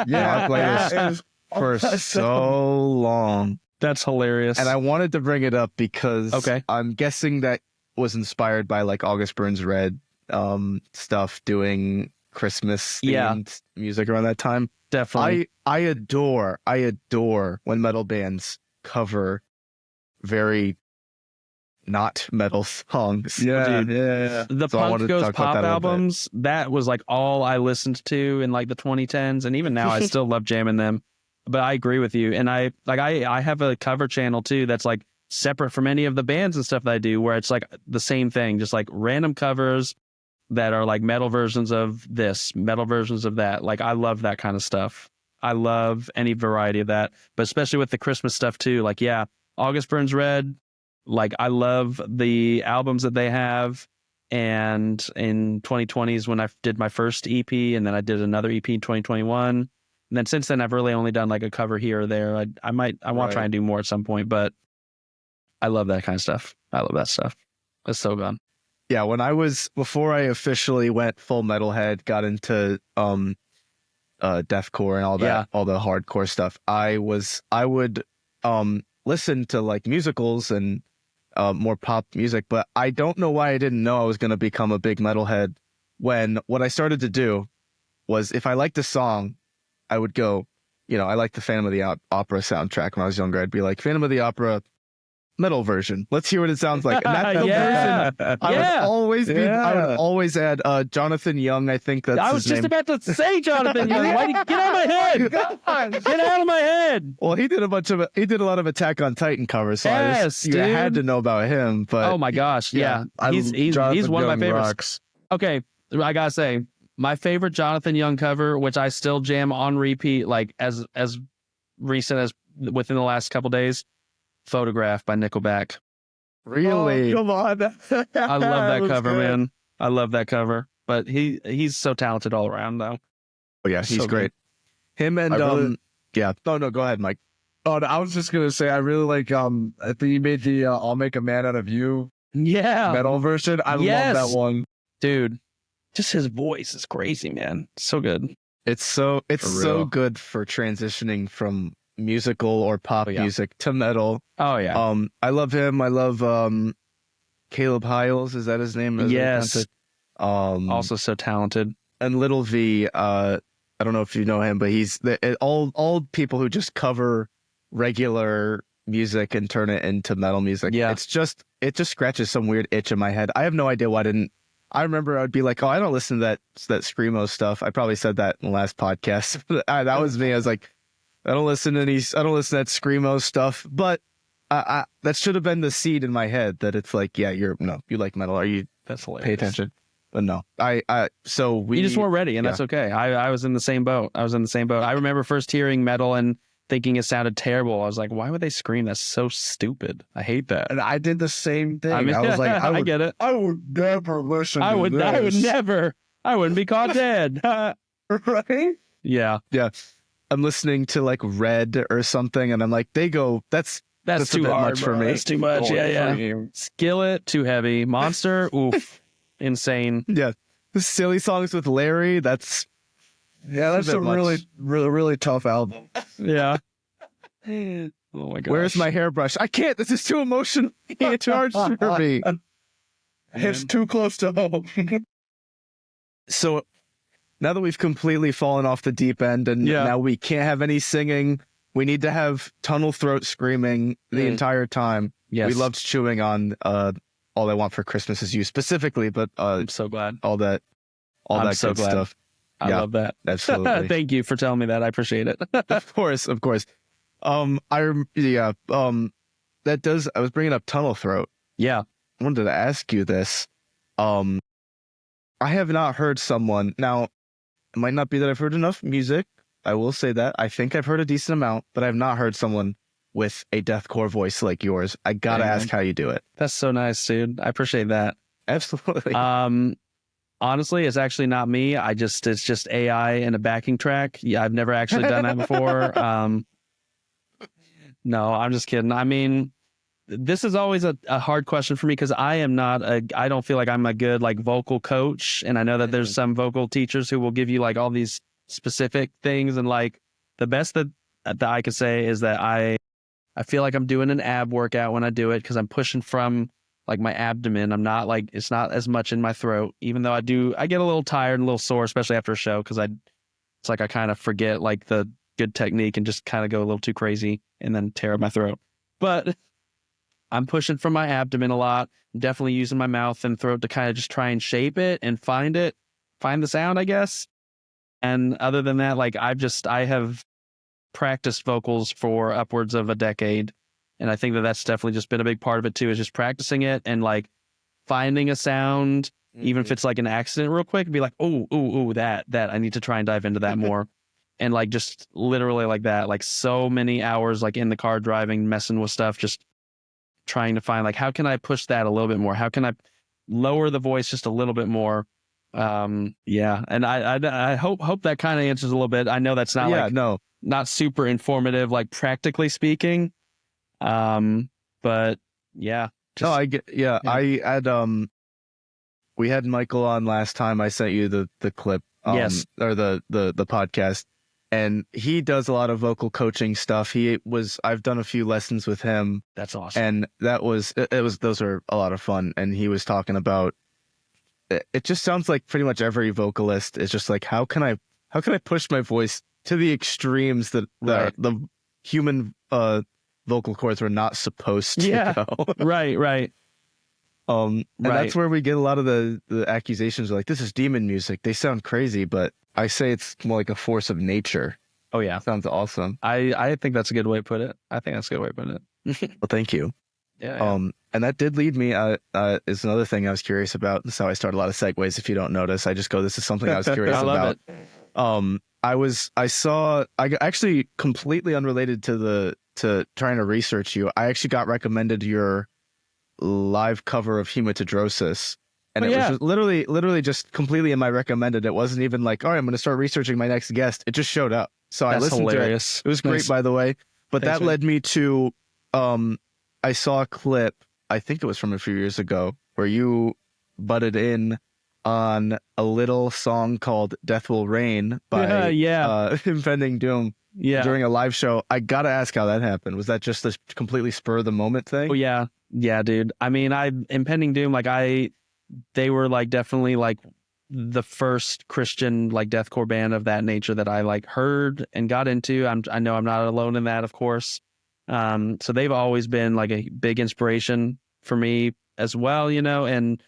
Speaker 1: Yeah, I played this for so long.
Speaker 3: That's hilarious.
Speaker 1: And I wanted to bring it up because I'm guessing that was inspired by like August Burns Red stuff, doing Christmas themed music around that time.
Speaker 3: Definitely.
Speaker 1: I adore when metal bands cover very not metal songs.
Speaker 2: Yeah.
Speaker 3: The
Speaker 1: So
Speaker 3: Punk Goes Pop albums, that was like all I listened to in like the 2010s, and even now I still love jamming them. But I agree with you, and I have a cover channel too that's like separate from any of the bands and stuff that I do, where it's like the same thing, just like random covers that are like metal versions of this, metal versions of that. Like I love that kind of stuff. I love any variety of that, but especially with the Christmas stuff too. Like August Burns Red. Like I love the albums that they have, and in 2020s when I did my first EP, and then I did another EP in 2021, and then since then I've really only done like a cover here or there. I want to try and do more at some point, but I love that kind of stuff. I love that stuff. It's so good.
Speaker 1: Yeah, before I officially went full metalhead, got into deathcore and all that, all the hardcore stuff. I would listen to like musicals and more pop music, but I don't know why I didn't know I was going to become a big metalhead. When what I started to do was, if I liked a song, I would go, I liked the Phantom of the Opera soundtrack when I was younger. I'd be like, Phantom of the Opera, metal version. Let's hear what it sounds like. And that
Speaker 3: Yeah.
Speaker 1: version, I would always add Jonathan Young. I think that's
Speaker 3: I was
Speaker 1: his
Speaker 3: just
Speaker 1: name.
Speaker 3: about to say Jonathan Young. Why get out of my head? Get out of my head.
Speaker 1: Well, he did a lot of Attack on Titan covers, so you had to know about him. But
Speaker 3: Oh my gosh, yeah. He's
Speaker 2: Jonathan
Speaker 3: one of my
Speaker 2: Young
Speaker 3: favorites.
Speaker 2: rocks.
Speaker 3: Okay, I gotta say, my favorite Jonathan Young cover, which I still jam on repeat, like as recent as within the last couple days, Photograph by Nickelback.
Speaker 1: really,
Speaker 2: Come on.
Speaker 3: I love that cover, man. I love that cover. But he's so talented all around, though.
Speaker 1: oh yeah, he's
Speaker 2: So
Speaker 1: great. Him and
Speaker 2: I really-
Speaker 1: yeah. No, go ahead, Mike.
Speaker 2: Oh, I was just gonna say I really like I think you made the "I'll Make a Man Out of You"
Speaker 3: Yeah,
Speaker 2: metal version. I
Speaker 3: Yes.
Speaker 2: love that one.
Speaker 3: dude. Just his voice is crazy, man. So good.
Speaker 1: It's so
Speaker 2: For real.
Speaker 1: good for transitioning from musical or pop
Speaker 3: Oh, yeah.
Speaker 1: music to metal.
Speaker 3: Oh yeah.
Speaker 1: I love him. I love Caleb Hyles. Is that his name? Is that
Speaker 3: Yes.
Speaker 1: it?
Speaker 3: Also so talented.
Speaker 1: and Little V. I don't know if you know him, but he's all people who just cover regular music and turn it into metal music.
Speaker 3: Yeah.
Speaker 1: it just scratches some weird itch in my head. I have no idea why I didn't. I remember I'd be like, oh, I don't listen to that screamo stuff. I probably said that in the last podcast. That was me. I was like, I don't listen to that screamo stuff. But that should have been the seed in my head that it's like, yeah, you like metal. Are you
Speaker 3: That's hilarious.
Speaker 1: pay attention? But no, so we
Speaker 3: You just weren't ready, and that's okay. I was in the same boat. I remember first hearing metal and thinking it sounded terrible. I was like, why would they scream? That's so stupid. I hate that.
Speaker 2: And I did the same thing.
Speaker 3: I mean,
Speaker 2: I was like,
Speaker 3: I get it.
Speaker 2: I would never listen.
Speaker 3: I would
Speaker 2: this.
Speaker 3: never. I wouldn't be caught dead.
Speaker 2: Right?
Speaker 3: Yeah,
Speaker 1: I'm listening to like Red or something, and I'm like, that's
Speaker 3: that's
Speaker 1: a
Speaker 3: too
Speaker 1: bit
Speaker 3: hard.
Speaker 1: much for
Speaker 3: bro.
Speaker 1: me.
Speaker 3: That's too much. Yeah. Skillet, too heavy. Monster, oof, insane.
Speaker 1: yeah. The silly songs with Larry. That's
Speaker 2: Yeah, that's
Speaker 1: It's a
Speaker 2: a
Speaker 1: bit much.
Speaker 2: really, really, really tough album.
Speaker 3: Yeah. Oh my god.
Speaker 1: where's my hairbrush? I can't. This is too emotional. It's hard for me.
Speaker 2: It's too close to home.
Speaker 1: So now that we've completely fallen off the deep end, and
Speaker 3: Yeah.
Speaker 1: now we can't have any singing, we need to have tunnel throat screaming the
Speaker 3: Mm.
Speaker 1: entire time.
Speaker 3: Yes.
Speaker 1: We loved chewing on All I Want for Christmas Is You specifically, but
Speaker 3: I'm so glad.
Speaker 1: all that
Speaker 3: I'm so
Speaker 1: good
Speaker 3: glad.
Speaker 1: stuff.
Speaker 3: I
Speaker 1: Yeah.
Speaker 3: love that.
Speaker 1: Absolutely.
Speaker 3: Thank you for telling me that. I appreciate it.
Speaker 1: Of course. I was bringing up tunnel throat.
Speaker 3: Yeah.
Speaker 1: I wanted to ask you this. I have not heard someone now. It might not be that I've heard enough music. I will say that I think I've heard a decent amount, but I've not heard someone with a deathcore voice like yours. I gotta
Speaker 3: Amen.
Speaker 1: ask how you do it.
Speaker 3: That's so nice, dude. I appreciate that.
Speaker 1: Absolutely.
Speaker 3: Honestly, it's actually not me. It's just AI and a backing track. Yeah, I've never actually done that before. No, I'm just kidding. I mean, this is always a hard question for me because I don't feel like I'm a good like vocal coach. And I know that there's some vocal teachers who will give you like all these specific things. And like the best that I could say is that I feel like I'm doing an ab workout when I do it because I'm pushing from like my abdomen. I'm not like, it's not as much in my throat, even though I get a little tired and a little sore, especially after a show. Cause it's like I kind of forget like the good technique and just kind of go a little too crazy and then tear up my throat. But I'm pushing from my abdomen a lot. I'm definitely using my mouth and throat to kind of just try and shape it and find the sound, I guess. And other than that, like I have practiced vocals for upwards of a decade. And I think that's definitely just been a big part of it too, is just practicing it and like finding a sound, even if it's like an accident real quick, and be like, oh, that I need to try and dive into that more. And like just literally like that, like so many hours like in the car driving, messing with stuff, just trying to find like, how can I push that a little bit more? How can I lower the voice just a little bit more? Yeah. And I hope that kind of answers a little bit. I know that's not not super informative, like practically speaking. But yeah.
Speaker 1: No, I get, yeah. I had, we had Michael on last time. I sent you the clip,
Speaker 3: Yes.
Speaker 1: or the podcast, and he does a lot of vocal coaching stuff. I've done a few lessons with him,
Speaker 3: That's awesome.
Speaker 1: and those are a lot of fun. And he was talking about, it just sounds like pretty much every vocalist is just like, how can I push my voice to the extremes that
Speaker 3: Right.
Speaker 1: the human vocal cords were not supposed to
Speaker 3: Yeah.
Speaker 1: go.
Speaker 3: Right.
Speaker 1: And that's where we get a lot of the accusations like, this is demon music. They sound crazy, but I say it's more like a force of nature.
Speaker 3: Oh yeah.
Speaker 1: Sounds awesome.
Speaker 3: I think that's a good way to put it.
Speaker 1: Well, thank you.
Speaker 3: Yeah.
Speaker 1: And that did lead me, is another thing I was curious about. This is how I start a lot of segues. If you don't notice, I just go, this is something I was curious
Speaker 3: I love
Speaker 1: about.
Speaker 3: it.
Speaker 1: I actually completely unrelated to trying to research you. I actually got recommended your live cover of Hematidrosis. And it was just literally just completely in my recommended. It wasn't even like, all right, I'm going to start researching my next guest. It just showed up. So I listened
Speaker 3: hilarious.
Speaker 1: to it. It was great, by the way. But
Speaker 3: Thanks,
Speaker 1: that led me to, I saw a clip, I think it was from a few years ago, where you butted in on a little song called Death Will Reign by Impending Doom during a live show. I got to ask how that happened. Was that just this completely spur of the moment thing?
Speaker 3: Oh, yeah. Yeah, dude. I mean, Impending Doom, they were like definitely like the first Christian like deathcore band of that nature that I like heard and got into. I know I'm not alone in that, of course. So they've always been like a big inspiration for me as well, and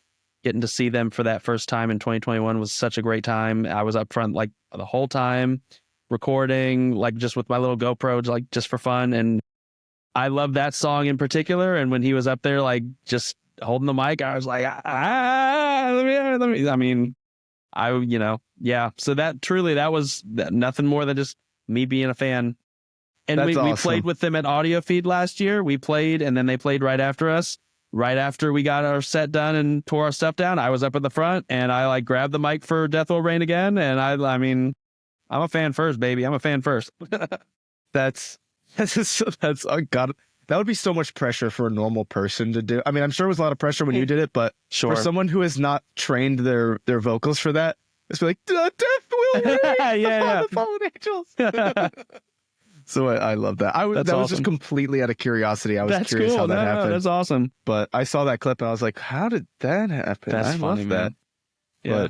Speaker 3: getting to see them for that first time in 2021 was such a great time. I was up front like the whole time recording, like just with my little GoPro, like just for fun. And I love that song in particular. And when he was up there, like just holding the mic, I was like, let me. I mean, So that was nothing more than just me being a fan. And we played with them at Audio Feed last year. We played, and then they played right after us. Right after we got our set done and tore our stuff down, I was up at the front, and I like grabbed the mic for Death Will Reign again. And I mean, I'm a fan first, baby. I'm a fan first.
Speaker 1: That's oh God. That would be so much pressure for a normal person to do. I mean, I'm sure it was a lot of pressure when you did it, but for someone who has not trained their vocals for that, it's like, Death Will Reign, the fallen angels. So I love that. That was just completely out of curiosity. I was curious how that happened.
Speaker 3: That's awesome.
Speaker 1: But I saw that clip and I was like, how did that happen?
Speaker 3: That's funny,
Speaker 1: love that.
Speaker 3: Yeah.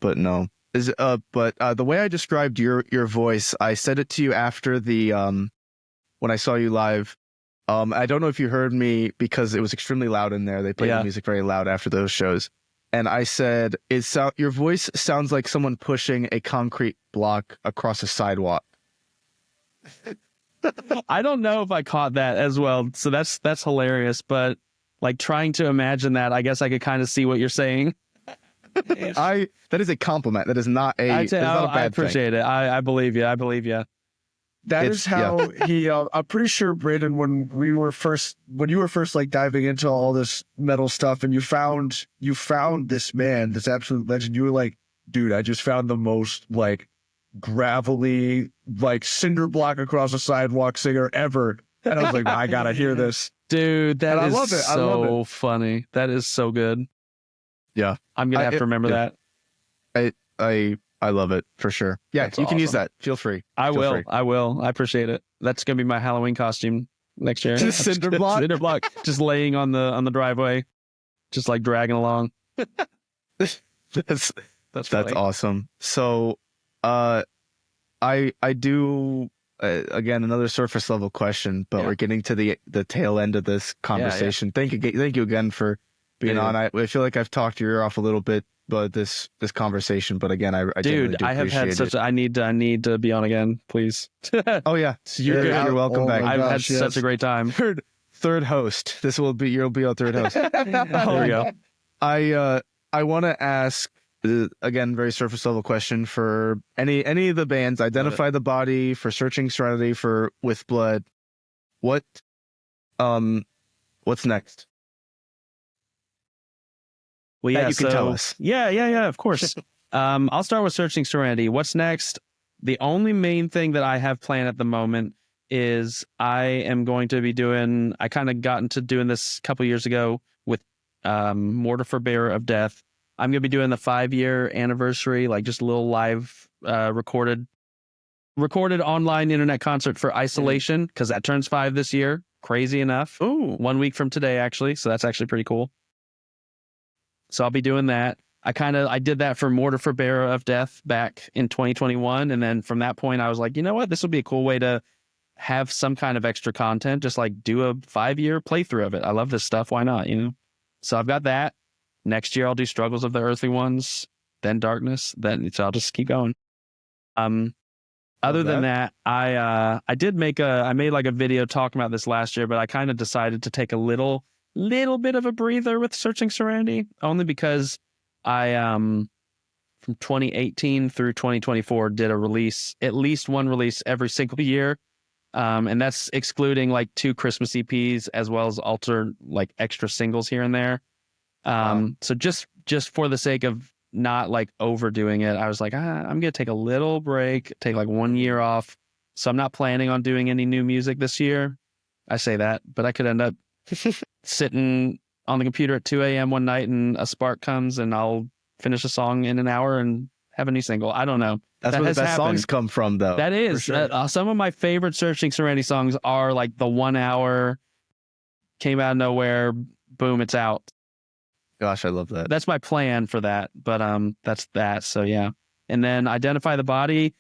Speaker 1: But no. The way I described your voice, I said it to you after when I saw you live. I don't know if you heard me because it was extremely loud in there. They played the music very loud after those shows. And I said, your voice sounds like someone pushing a concrete block across a sidewalk.
Speaker 3: I don't know if I caught that as well. So that's hilarious. But like trying to imagine that, I guess I could kind of see what you're saying.
Speaker 1: That is a compliment. That is not a bad thing.
Speaker 3: I appreciate it. I believe you.
Speaker 2: That is how he. I'm pretty sure, Brandon, when you were first like diving into all this metal stuff, and you found this man, this absolute legend. You were like, dude, I just found the most like gravelly, like cinder block across a sidewalk singer ever. And I was like, I gotta hear this,
Speaker 3: dude. That is
Speaker 2: I love it.
Speaker 3: so funny. That is so good.
Speaker 1: Yeah,
Speaker 3: I'm gonna have to remember that.
Speaker 1: I love it for sure. Yeah, you can use that. Feel free.
Speaker 3: I will. I appreciate it. That's gonna be my Halloween costume next year.
Speaker 1: Just cinder block.
Speaker 3: Cinder block. Just laying on the driveway, just like dragging along.
Speaker 1: That's awesome. So, I do again another surface level question, but we're getting to the tail end of this conversation. Thank you again for being on. I feel like I've talked your ear off a little bit about this conversation, but again, I
Speaker 3: dude, I have had such. I need to be on again, please.
Speaker 1: Oh yeah, you're welcome back.
Speaker 3: I've had such a great time.
Speaker 1: Third host. You'll be our third host.
Speaker 3: There we go.
Speaker 1: I want to ask. Again, very surface level question for any of the bands. Identify the Body, for Searching Serenity, for With Blood. What's next?
Speaker 3: Well, yeah,
Speaker 1: you can tell us.
Speaker 3: Yeah, of course. I'll start with Searching Serenity. What's next? The only main thing that I have planned at the moment is I am going to be doing. I kind of got into doing this a couple years ago with Mortar for Bearer of Death. I'm going to be doing the 5-year anniversary, like just a little live recorded online internet concert for Isolation, because that turns 5 this year. Crazy enough.
Speaker 1: Ooh.
Speaker 3: 1 week from today, actually. So that's actually pretty cool. So I'll be doing that. I did that for Mortar for Bearer of Death back in 2021. And then from that point, I was like, you know what? This would be a cool way to have some kind of extra content, just like do a 5-year playthrough of it. I love this stuff. Why not? So I've got that. Next year I'll do Struggles of the Earthly Ones, then Darkness, so I'll just keep going. Other than that, I made like a video talking about this last year, but I kind of decided to take a little bit of a breather with Searching Serenity, only because I from 2018 through 2024 did at least one release every single year. And that's excluding like 2 Christmas EPs as well as like extra singles here and there. So just for the sake of not like overdoing it, I was like, I'm gonna take a little break, take like 1 year off. So I'm not planning on doing any new music this year. I say that, but I could end up sitting on the computer at 2 a.m. one night and a spark comes and I'll finish a song in an hour and have a new single. I don't know.
Speaker 1: That's where the best songs come from, though.
Speaker 3: That is. Sure. Some of my favorite Searching Serenity songs are like the 1 hour, came out of nowhere, boom, it's out.
Speaker 1: Gosh, I love that.
Speaker 3: That's my plan for that. But that's that. So yeah. And then Identify the Body.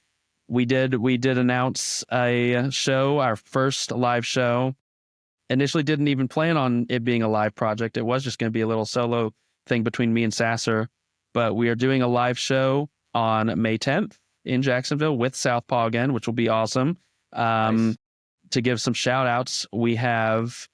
Speaker 3: We did announce a show, our first live show. Initially didn't even plan on it being a live project. It was just going to be a little solo thing between me and Sasser. But we are doing a live show on May 10th in Jacksonville with Southpaw again, which will be awesome. Nice. To give some shout outs, we have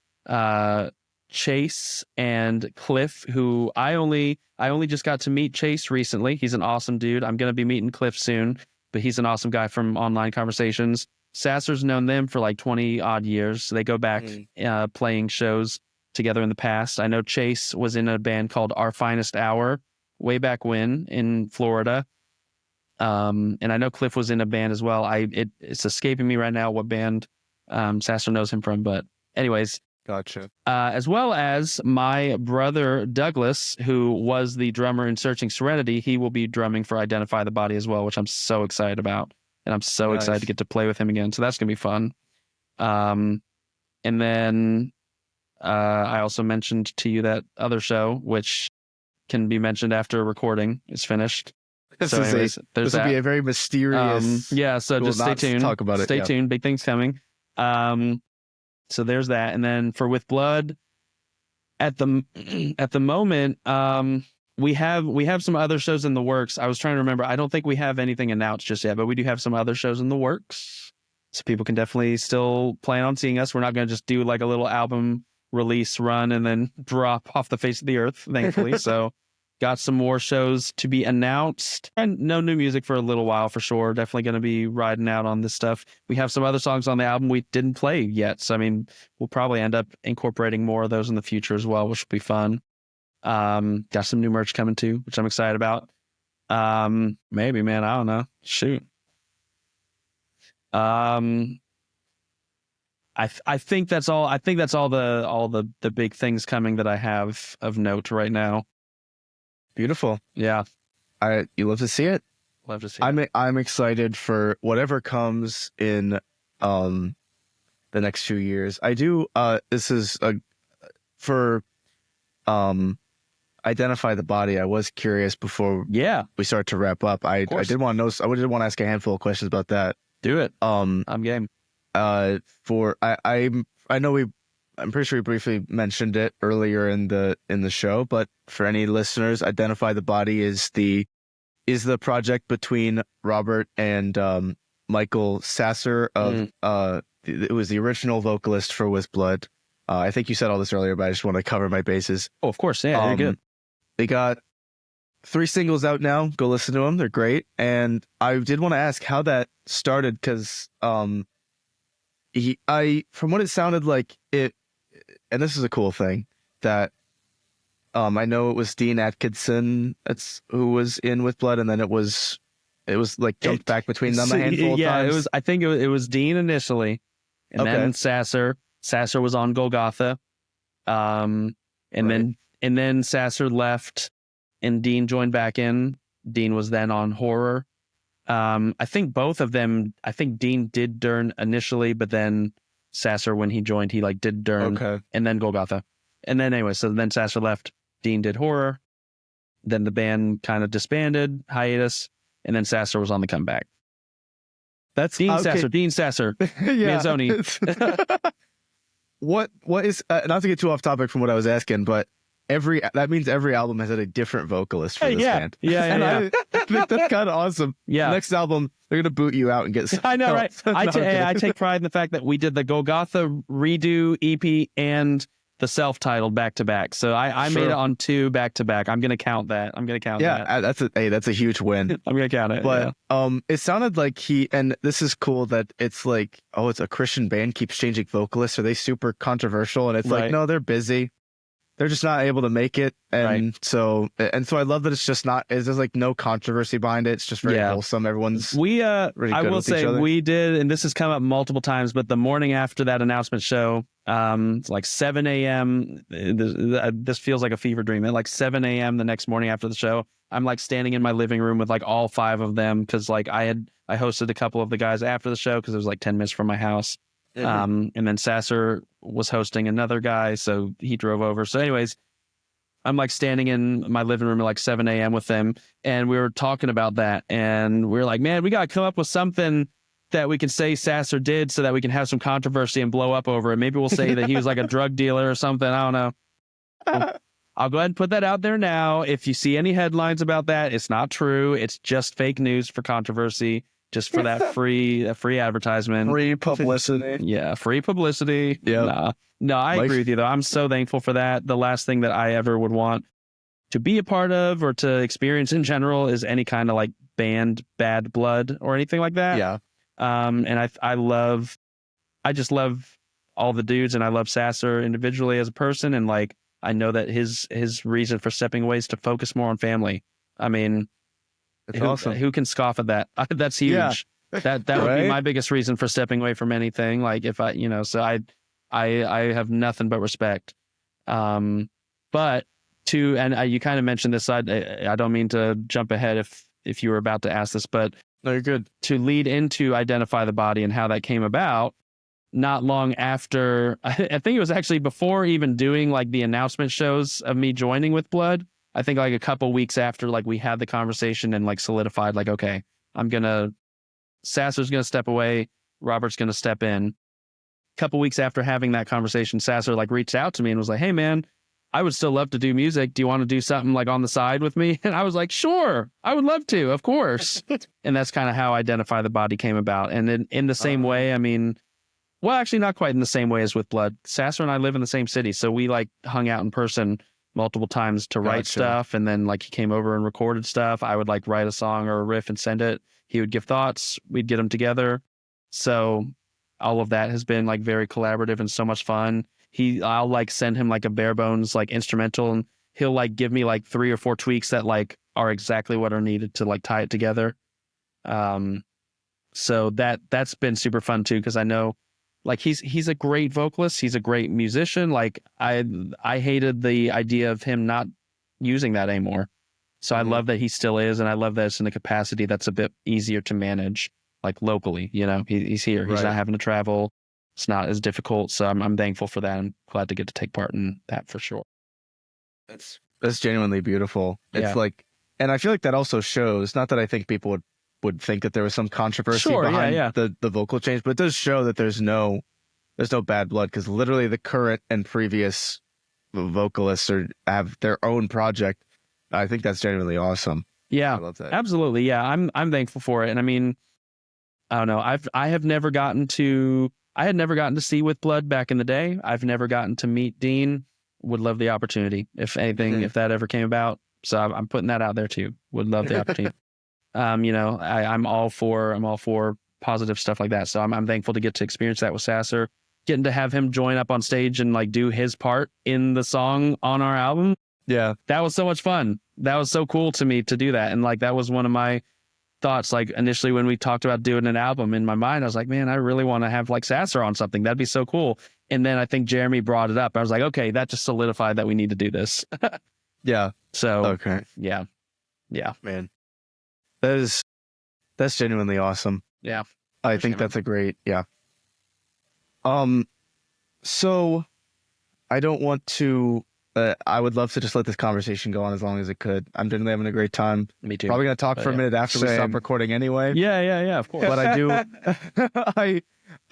Speaker 3: Chase and Cliff, who I only just got to meet Chase recently. He's an awesome dude. I'm going to be meeting Cliff soon, but he's an awesome guy from online conversations. Sasser's known them for like 20 odd years. So they go back playing shows together in the past. I know Chase was in a band called Our Finest Hour way back when in Florida. And I know Cliff was in a band as well. It's escaping me right now what band Sasser knows him from, but anyways.
Speaker 1: Gotcha.
Speaker 3: As well as my brother Douglas, who was the drummer in Searching Serenity. He will be drumming for Identify the Body as well, which I'm so excited about. And I'm so excited to get to play with him again. So that's going to be fun. And then I also mentioned to you that other show, which can be mentioned after recording is finished.
Speaker 1: This will be a very mysterious.
Speaker 3: So just stay tuned.
Speaker 1: Talk about it.
Speaker 3: Stay tuned. Big things coming. So there's that. And then for With Blood, at the moment, we have some other shows in the works. I was trying to remember. I don't think we have anything announced just yet, but we do have some other shows in the works. So people can definitely still plan on seeing us. We're not going to just do like a little album release run and then drop off the face of the earth, thankfully. So got some more shows to be announced and no new music for a little while for sure. Definitely going to be riding out on this stuff. We have some other songs on the album we didn't play yet. So, I mean, we'll probably end up incorporating more of those in the future as well, which will be fun. Got some new merch coming too, which I'm excited about. Maybe, man, I don't know. Shoot. I think that's all. I think that's all the big things coming that I have of note right now.
Speaker 1: Beautiful.
Speaker 3: Yeah.
Speaker 1: You love to see it.
Speaker 3: Love to see it.
Speaker 1: I'm excited for whatever comes in the next few years. I do this is for Identify the Body. I was curious before we start to wrap up. I did want to know. I did want to ask a handful of questions about that.
Speaker 3: Do it. I'm game.
Speaker 1: I know I'm pretty sure we briefly mentioned it earlier in the show, but for any listeners, Identify the Body is the project between Robert and Michael Sasser of it was the original vocalist for With Blood. I think you said all this earlier, but I just want to cover my bases.
Speaker 3: Oh, of course, yeah, you're good.
Speaker 1: They got 3 singles out now. Go listen to them; they're great. And I did want to ask how that started because from what it sounded like it. And this is a cool thing that I know it was Dean Atkinson who was in With Blood, and then it was like jumped back between them a handful of times.
Speaker 3: Yeah, I think it was Dean initially, and then Sasser. Sasser was on Golgotha, and then Sasser left, and Dean joined back in. Dean was then on Horror. I think both of them. I think Dean did Dern initially, but then Sasser, when he joined, he like did Dern and then Golgotha. And then anyway, so then Sasser left, Dean did Horror. Then the band kind of disbanded, hiatus, and then Sasser was on the comeback.
Speaker 1: That's
Speaker 3: Dean
Speaker 1: okay.
Speaker 3: Sasser,
Speaker 1: Yeah.
Speaker 3: Manzone.
Speaker 1: What is not to get too off topic from what I was asking, but that means every album has had a different vocalist for this band. And I think that's kind of awesome.
Speaker 3: Yeah.
Speaker 1: Next album, they're gonna boot you out and get.
Speaker 3: I know, right?
Speaker 1: No, I'm kidding.
Speaker 3: I take pride in the fact that we did the Golgotha redo EP and the self-titled back to back. So I made it on 2 back to back. I'm gonna count that. that.
Speaker 1: Yeah, that's a huge win.
Speaker 3: I'm gonna count it.
Speaker 1: But it sounded like and this is cool that it's like, oh, it's a Christian band keeps changing vocalists. Are they super controversial? And it's like, no, they're busy. They're just not able to make it. And so I love that it's just there's like no controversy behind it. It's just very wholesome. Everyone's
Speaker 3: really
Speaker 1: good
Speaker 3: I will
Speaker 1: with each
Speaker 3: say
Speaker 1: other.
Speaker 3: we did, and this has come up multiple times, but the morning after that announcement show, it's like 7 a.m. This feels like a fever dream. At like 7 a.m. the next morning after the show, I'm like standing in my living room with like all 5 of them, because like I hosted a couple of the guys after the show because it was like 10 minutes from my house. And then Sasser was hosting another guy, so he drove over. So anyways, I'm like standing in my living room at like 7 a.m. with them, and we were talking about that, and we were like, man, we got to come up with something that we can say Sasser did so that we can have some controversy and blow up over it. Maybe we'll say that he was like a drug dealer or something. I don't know. I'll go ahead and put that out there now. If you see any headlines about that, it's not true. It's just fake news for controversy. Just for that free advertisement.
Speaker 2: Free publicity.
Speaker 3: Yeah, free publicity.
Speaker 1: Yeah.
Speaker 3: No, I agree with you, though. I'm so thankful for that. The last thing that I ever would want to be a part of or to experience in general is any kind of like band bad blood or anything like that.
Speaker 1: Yeah.
Speaker 3: And I just love all the dudes, and I love Sasser individually as a person. And like, I know that his reason for stepping away is to focus more on family. I mean,
Speaker 1: Awesome.
Speaker 3: Who can scoff at that? That's huge.
Speaker 1: Yeah.
Speaker 3: That would be my biggest reason for stepping away from anything. Like if I, so I have nothing but respect. But you kind of mentioned this. I don't mean to jump ahead if you were about to ask this, but
Speaker 1: No, you're good.
Speaker 3: to lead into Identify the Body and how that came about. Not long after, I think it was actually before even doing like the announcement shows of me joining with Blood. I think like a couple weeks after, like we had the conversation and like solidified, like, okay, Sasser's gonna step away, Robert's gonna step in. A couple weeks after having that conversation, Sasser like reached out to me and was like, hey man, I would still love to do music. Do you want to do something like on the side with me? And I was like, sure, I would love to, of course. And that's kind of how Identify the Body came about. And in the same way, I mean, well, actually not quite in the same way as with Blood. Sasser and I live in the same city, so we like hung out in person multiple times to write stuff, and then like he came over and recorded stuff. I would like write a song or a riff and send it. He would give thoughts, we'd get them together. So all of that has been like very collaborative and so much fun. I'll like send him like a bare bones like instrumental, and he'll like give me like 3 or 4 tweaks that like are exactly what are needed to like tie it together. So that's been super fun too, because I know like he's a great vocalist. He's a great musician. Like I hated the idea of him not using that anymore. So I love that he still is, and I love that it's in a capacity that's a bit easier to manage, like locally. He's here. He's not having to travel. It's not as difficult. So I'm thankful for that. I'm glad to get to take part in that for sure.
Speaker 1: That's genuinely beautiful. It's like, and I feel like that also shows, not that I think people would think that there was some controversy behind the vocal change, but it does show that there's no bad blood, because literally the current and previous vocalists have their own project. I think that's genuinely awesome.
Speaker 3: Yeah,
Speaker 1: I love that.
Speaker 3: Absolutely. Yeah, I'm thankful for it. And I mean, I don't know. I had never gotten to see With Blood back in the day. I've never gotten to meet Dean. Would love the opportunity, if anything, if that ever came about. So I'm putting that out there too. Would love the opportunity. I'm all for positive stuff like that. So I'm thankful to get to experience that with Sasser, getting to have him join up on stage and like do his part in the song on our album.
Speaker 1: Yeah,
Speaker 3: that was so much fun. That was so cool to me to do that. And like, that was one of my thoughts. Like initially when we talked about doing an album, in my mind, I was like, man, I really want to have like Sasser on something. That'd be so cool. And then I think Jeremy brought it up. I was like, okay, that just solidified that we need to do this.
Speaker 1: Yeah.
Speaker 3: So,
Speaker 1: okay.
Speaker 3: Yeah.
Speaker 1: Man, that's genuinely awesome.
Speaker 3: Yeah.
Speaker 1: I think that's a great, So I don't want to I would love to just let this conversation go on as long as it could. I'm definitely having a great time.
Speaker 3: Me too.
Speaker 1: Probably gonna talk
Speaker 3: But
Speaker 1: for a
Speaker 3: yeah.
Speaker 1: minute after we stop
Speaker 2: Same.
Speaker 1: recording anyway.
Speaker 3: Yeah, of course.
Speaker 1: But I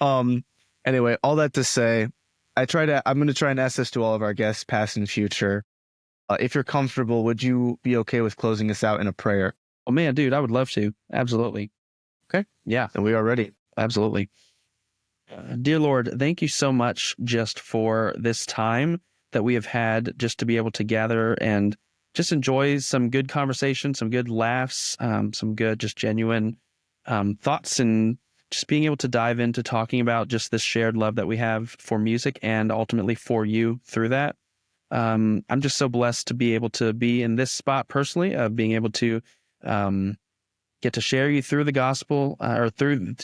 Speaker 1: do. Anyway, all that to say, I'm going to try and ask this to all of our guests, past and future. If you're comfortable, would you be okay with closing us out in a prayer?
Speaker 3: Oh man, dude, I would love to. Absolutely.
Speaker 1: Okay.
Speaker 3: Yeah,
Speaker 1: Then we are ready.
Speaker 3: absolutely. Dear Lord, thank you so much just for this time that we have had just to be able to gather and just enjoy some good conversation, some good laughs, some good, just genuine thoughts, and just being able to dive into talking about just this shared love that we have for music and ultimately for you through that. I'm just so blessed to be able to be in this spot personally, of being able to get to share you through the gospel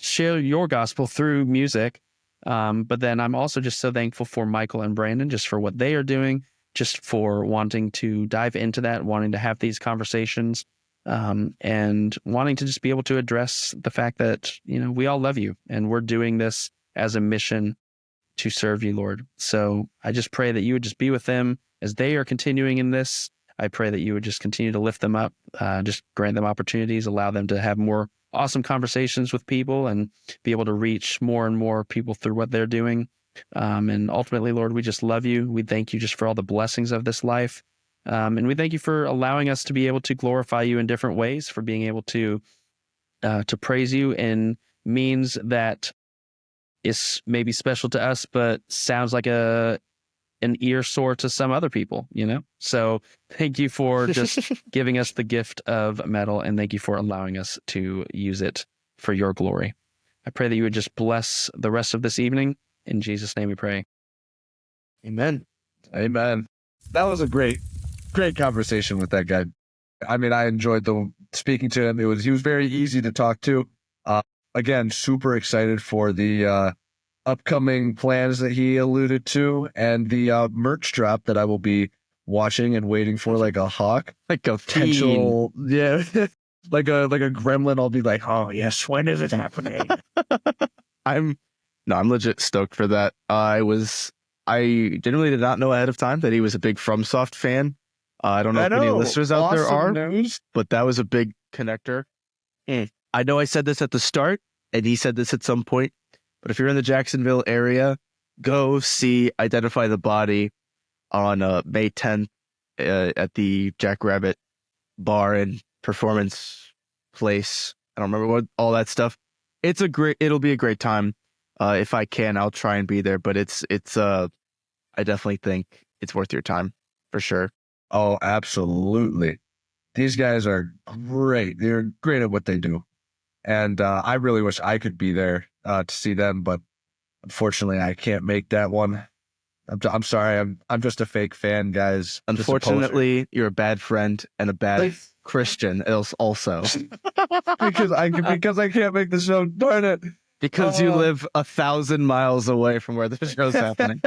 Speaker 3: share your gospel through music. But then I'm also just so thankful for Michael and Brandon, just for what they are doing, just for wanting to dive into that, wanting to have these conversations, and wanting to just be able to address the fact that, we all love you and we're doing this as a mission to serve you, Lord. So I just pray that you would just be with them as they are continuing in this. I pray that you would just continue to lift them up, just grant them opportunities, allow them to have more awesome conversations with people and be able to reach more and more people through what they're doing. And ultimately, Lord, we just love you. We thank you just for all the blessings of this life. And we thank you for allowing us to be able to glorify you in different ways, for being able to praise you in means that is maybe special to us, but sounds like an ear sore to some other people, So thank you for just giving us the gift of metal, and thank you for allowing us to use it for your glory. I pray that you would just bless the rest of this evening. In Jesus' name we pray.
Speaker 1: Amen.
Speaker 2: Amen. That was a great conversation with that guy. I mean, I enjoyed speaking to him. He was very easy to talk to. Again, super excited for the upcoming plans that he alluded to, and the merch drop that I will be watching and waiting for like a hawk.
Speaker 1: Like a
Speaker 2: Potential, yeah, like a gremlin. I'll be like, oh yes, when is it happening?
Speaker 1: I'm legit stoked for that. I genuinely did not know ahead of time that he was a big FromSoft fan. I don't know if any listeners out there are,
Speaker 2: news.
Speaker 1: but that was a big connector. I know I said this at the start, and he said this at some point, but if you're in the Jacksonville area, go see Identify the Body on May 10th at the Jackrabbit Bar and Performance Place. I don't remember what all that stuff. It'll be a great time. If I can, I'll try and be there, but I definitely think it's worth your time for sure.
Speaker 2: Oh, absolutely. These guys are great. They're great at what they do. And I really wish I could be there to see them, but unfortunately I can't make that one. I'm sorry. I'm just a fake fan, guys.
Speaker 1: Unfortunately, you're a bad friend and a bad Christian also.
Speaker 2: because I can't make the show. Darn it.
Speaker 1: Because you live 1,000 miles away from where the show's happening.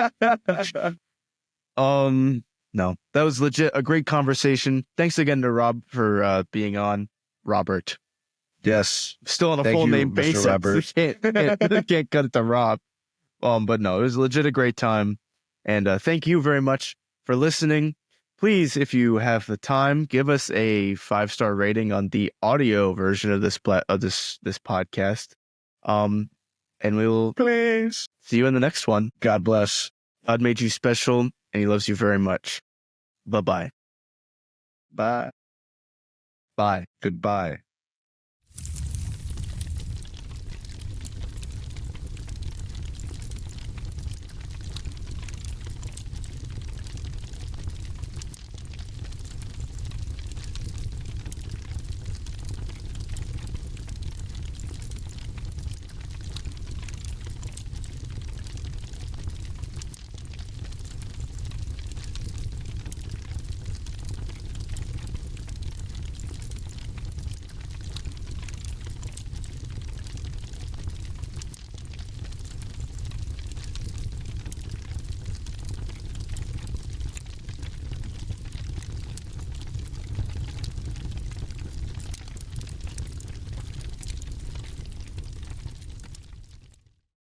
Speaker 1: No, that was legit a great conversation. Thanks again to Rob for being on. Robert.
Speaker 2: Yes.
Speaker 1: Still on a
Speaker 2: Thank
Speaker 1: full
Speaker 2: you,
Speaker 1: name
Speaker 2: Mr.
Speaker 1: basis.
Speaker 2: Robert.
Speaker 1: Can't cut it to Rob. But no, it was legit a great time. And thank you very much for listening. Please, if you have the time, give us a 5-star rating on the audio version of this podcast. And we will
Speaker 2: Please.
Speaker 1: see you in the next one.
Speaker 2: God bless.
Speaker 1: God made you special, and he loves you very much. Bye-bye.
Speaker 2: Bye.
Speaker 1: Bye.
Speaker 2: Goodbye.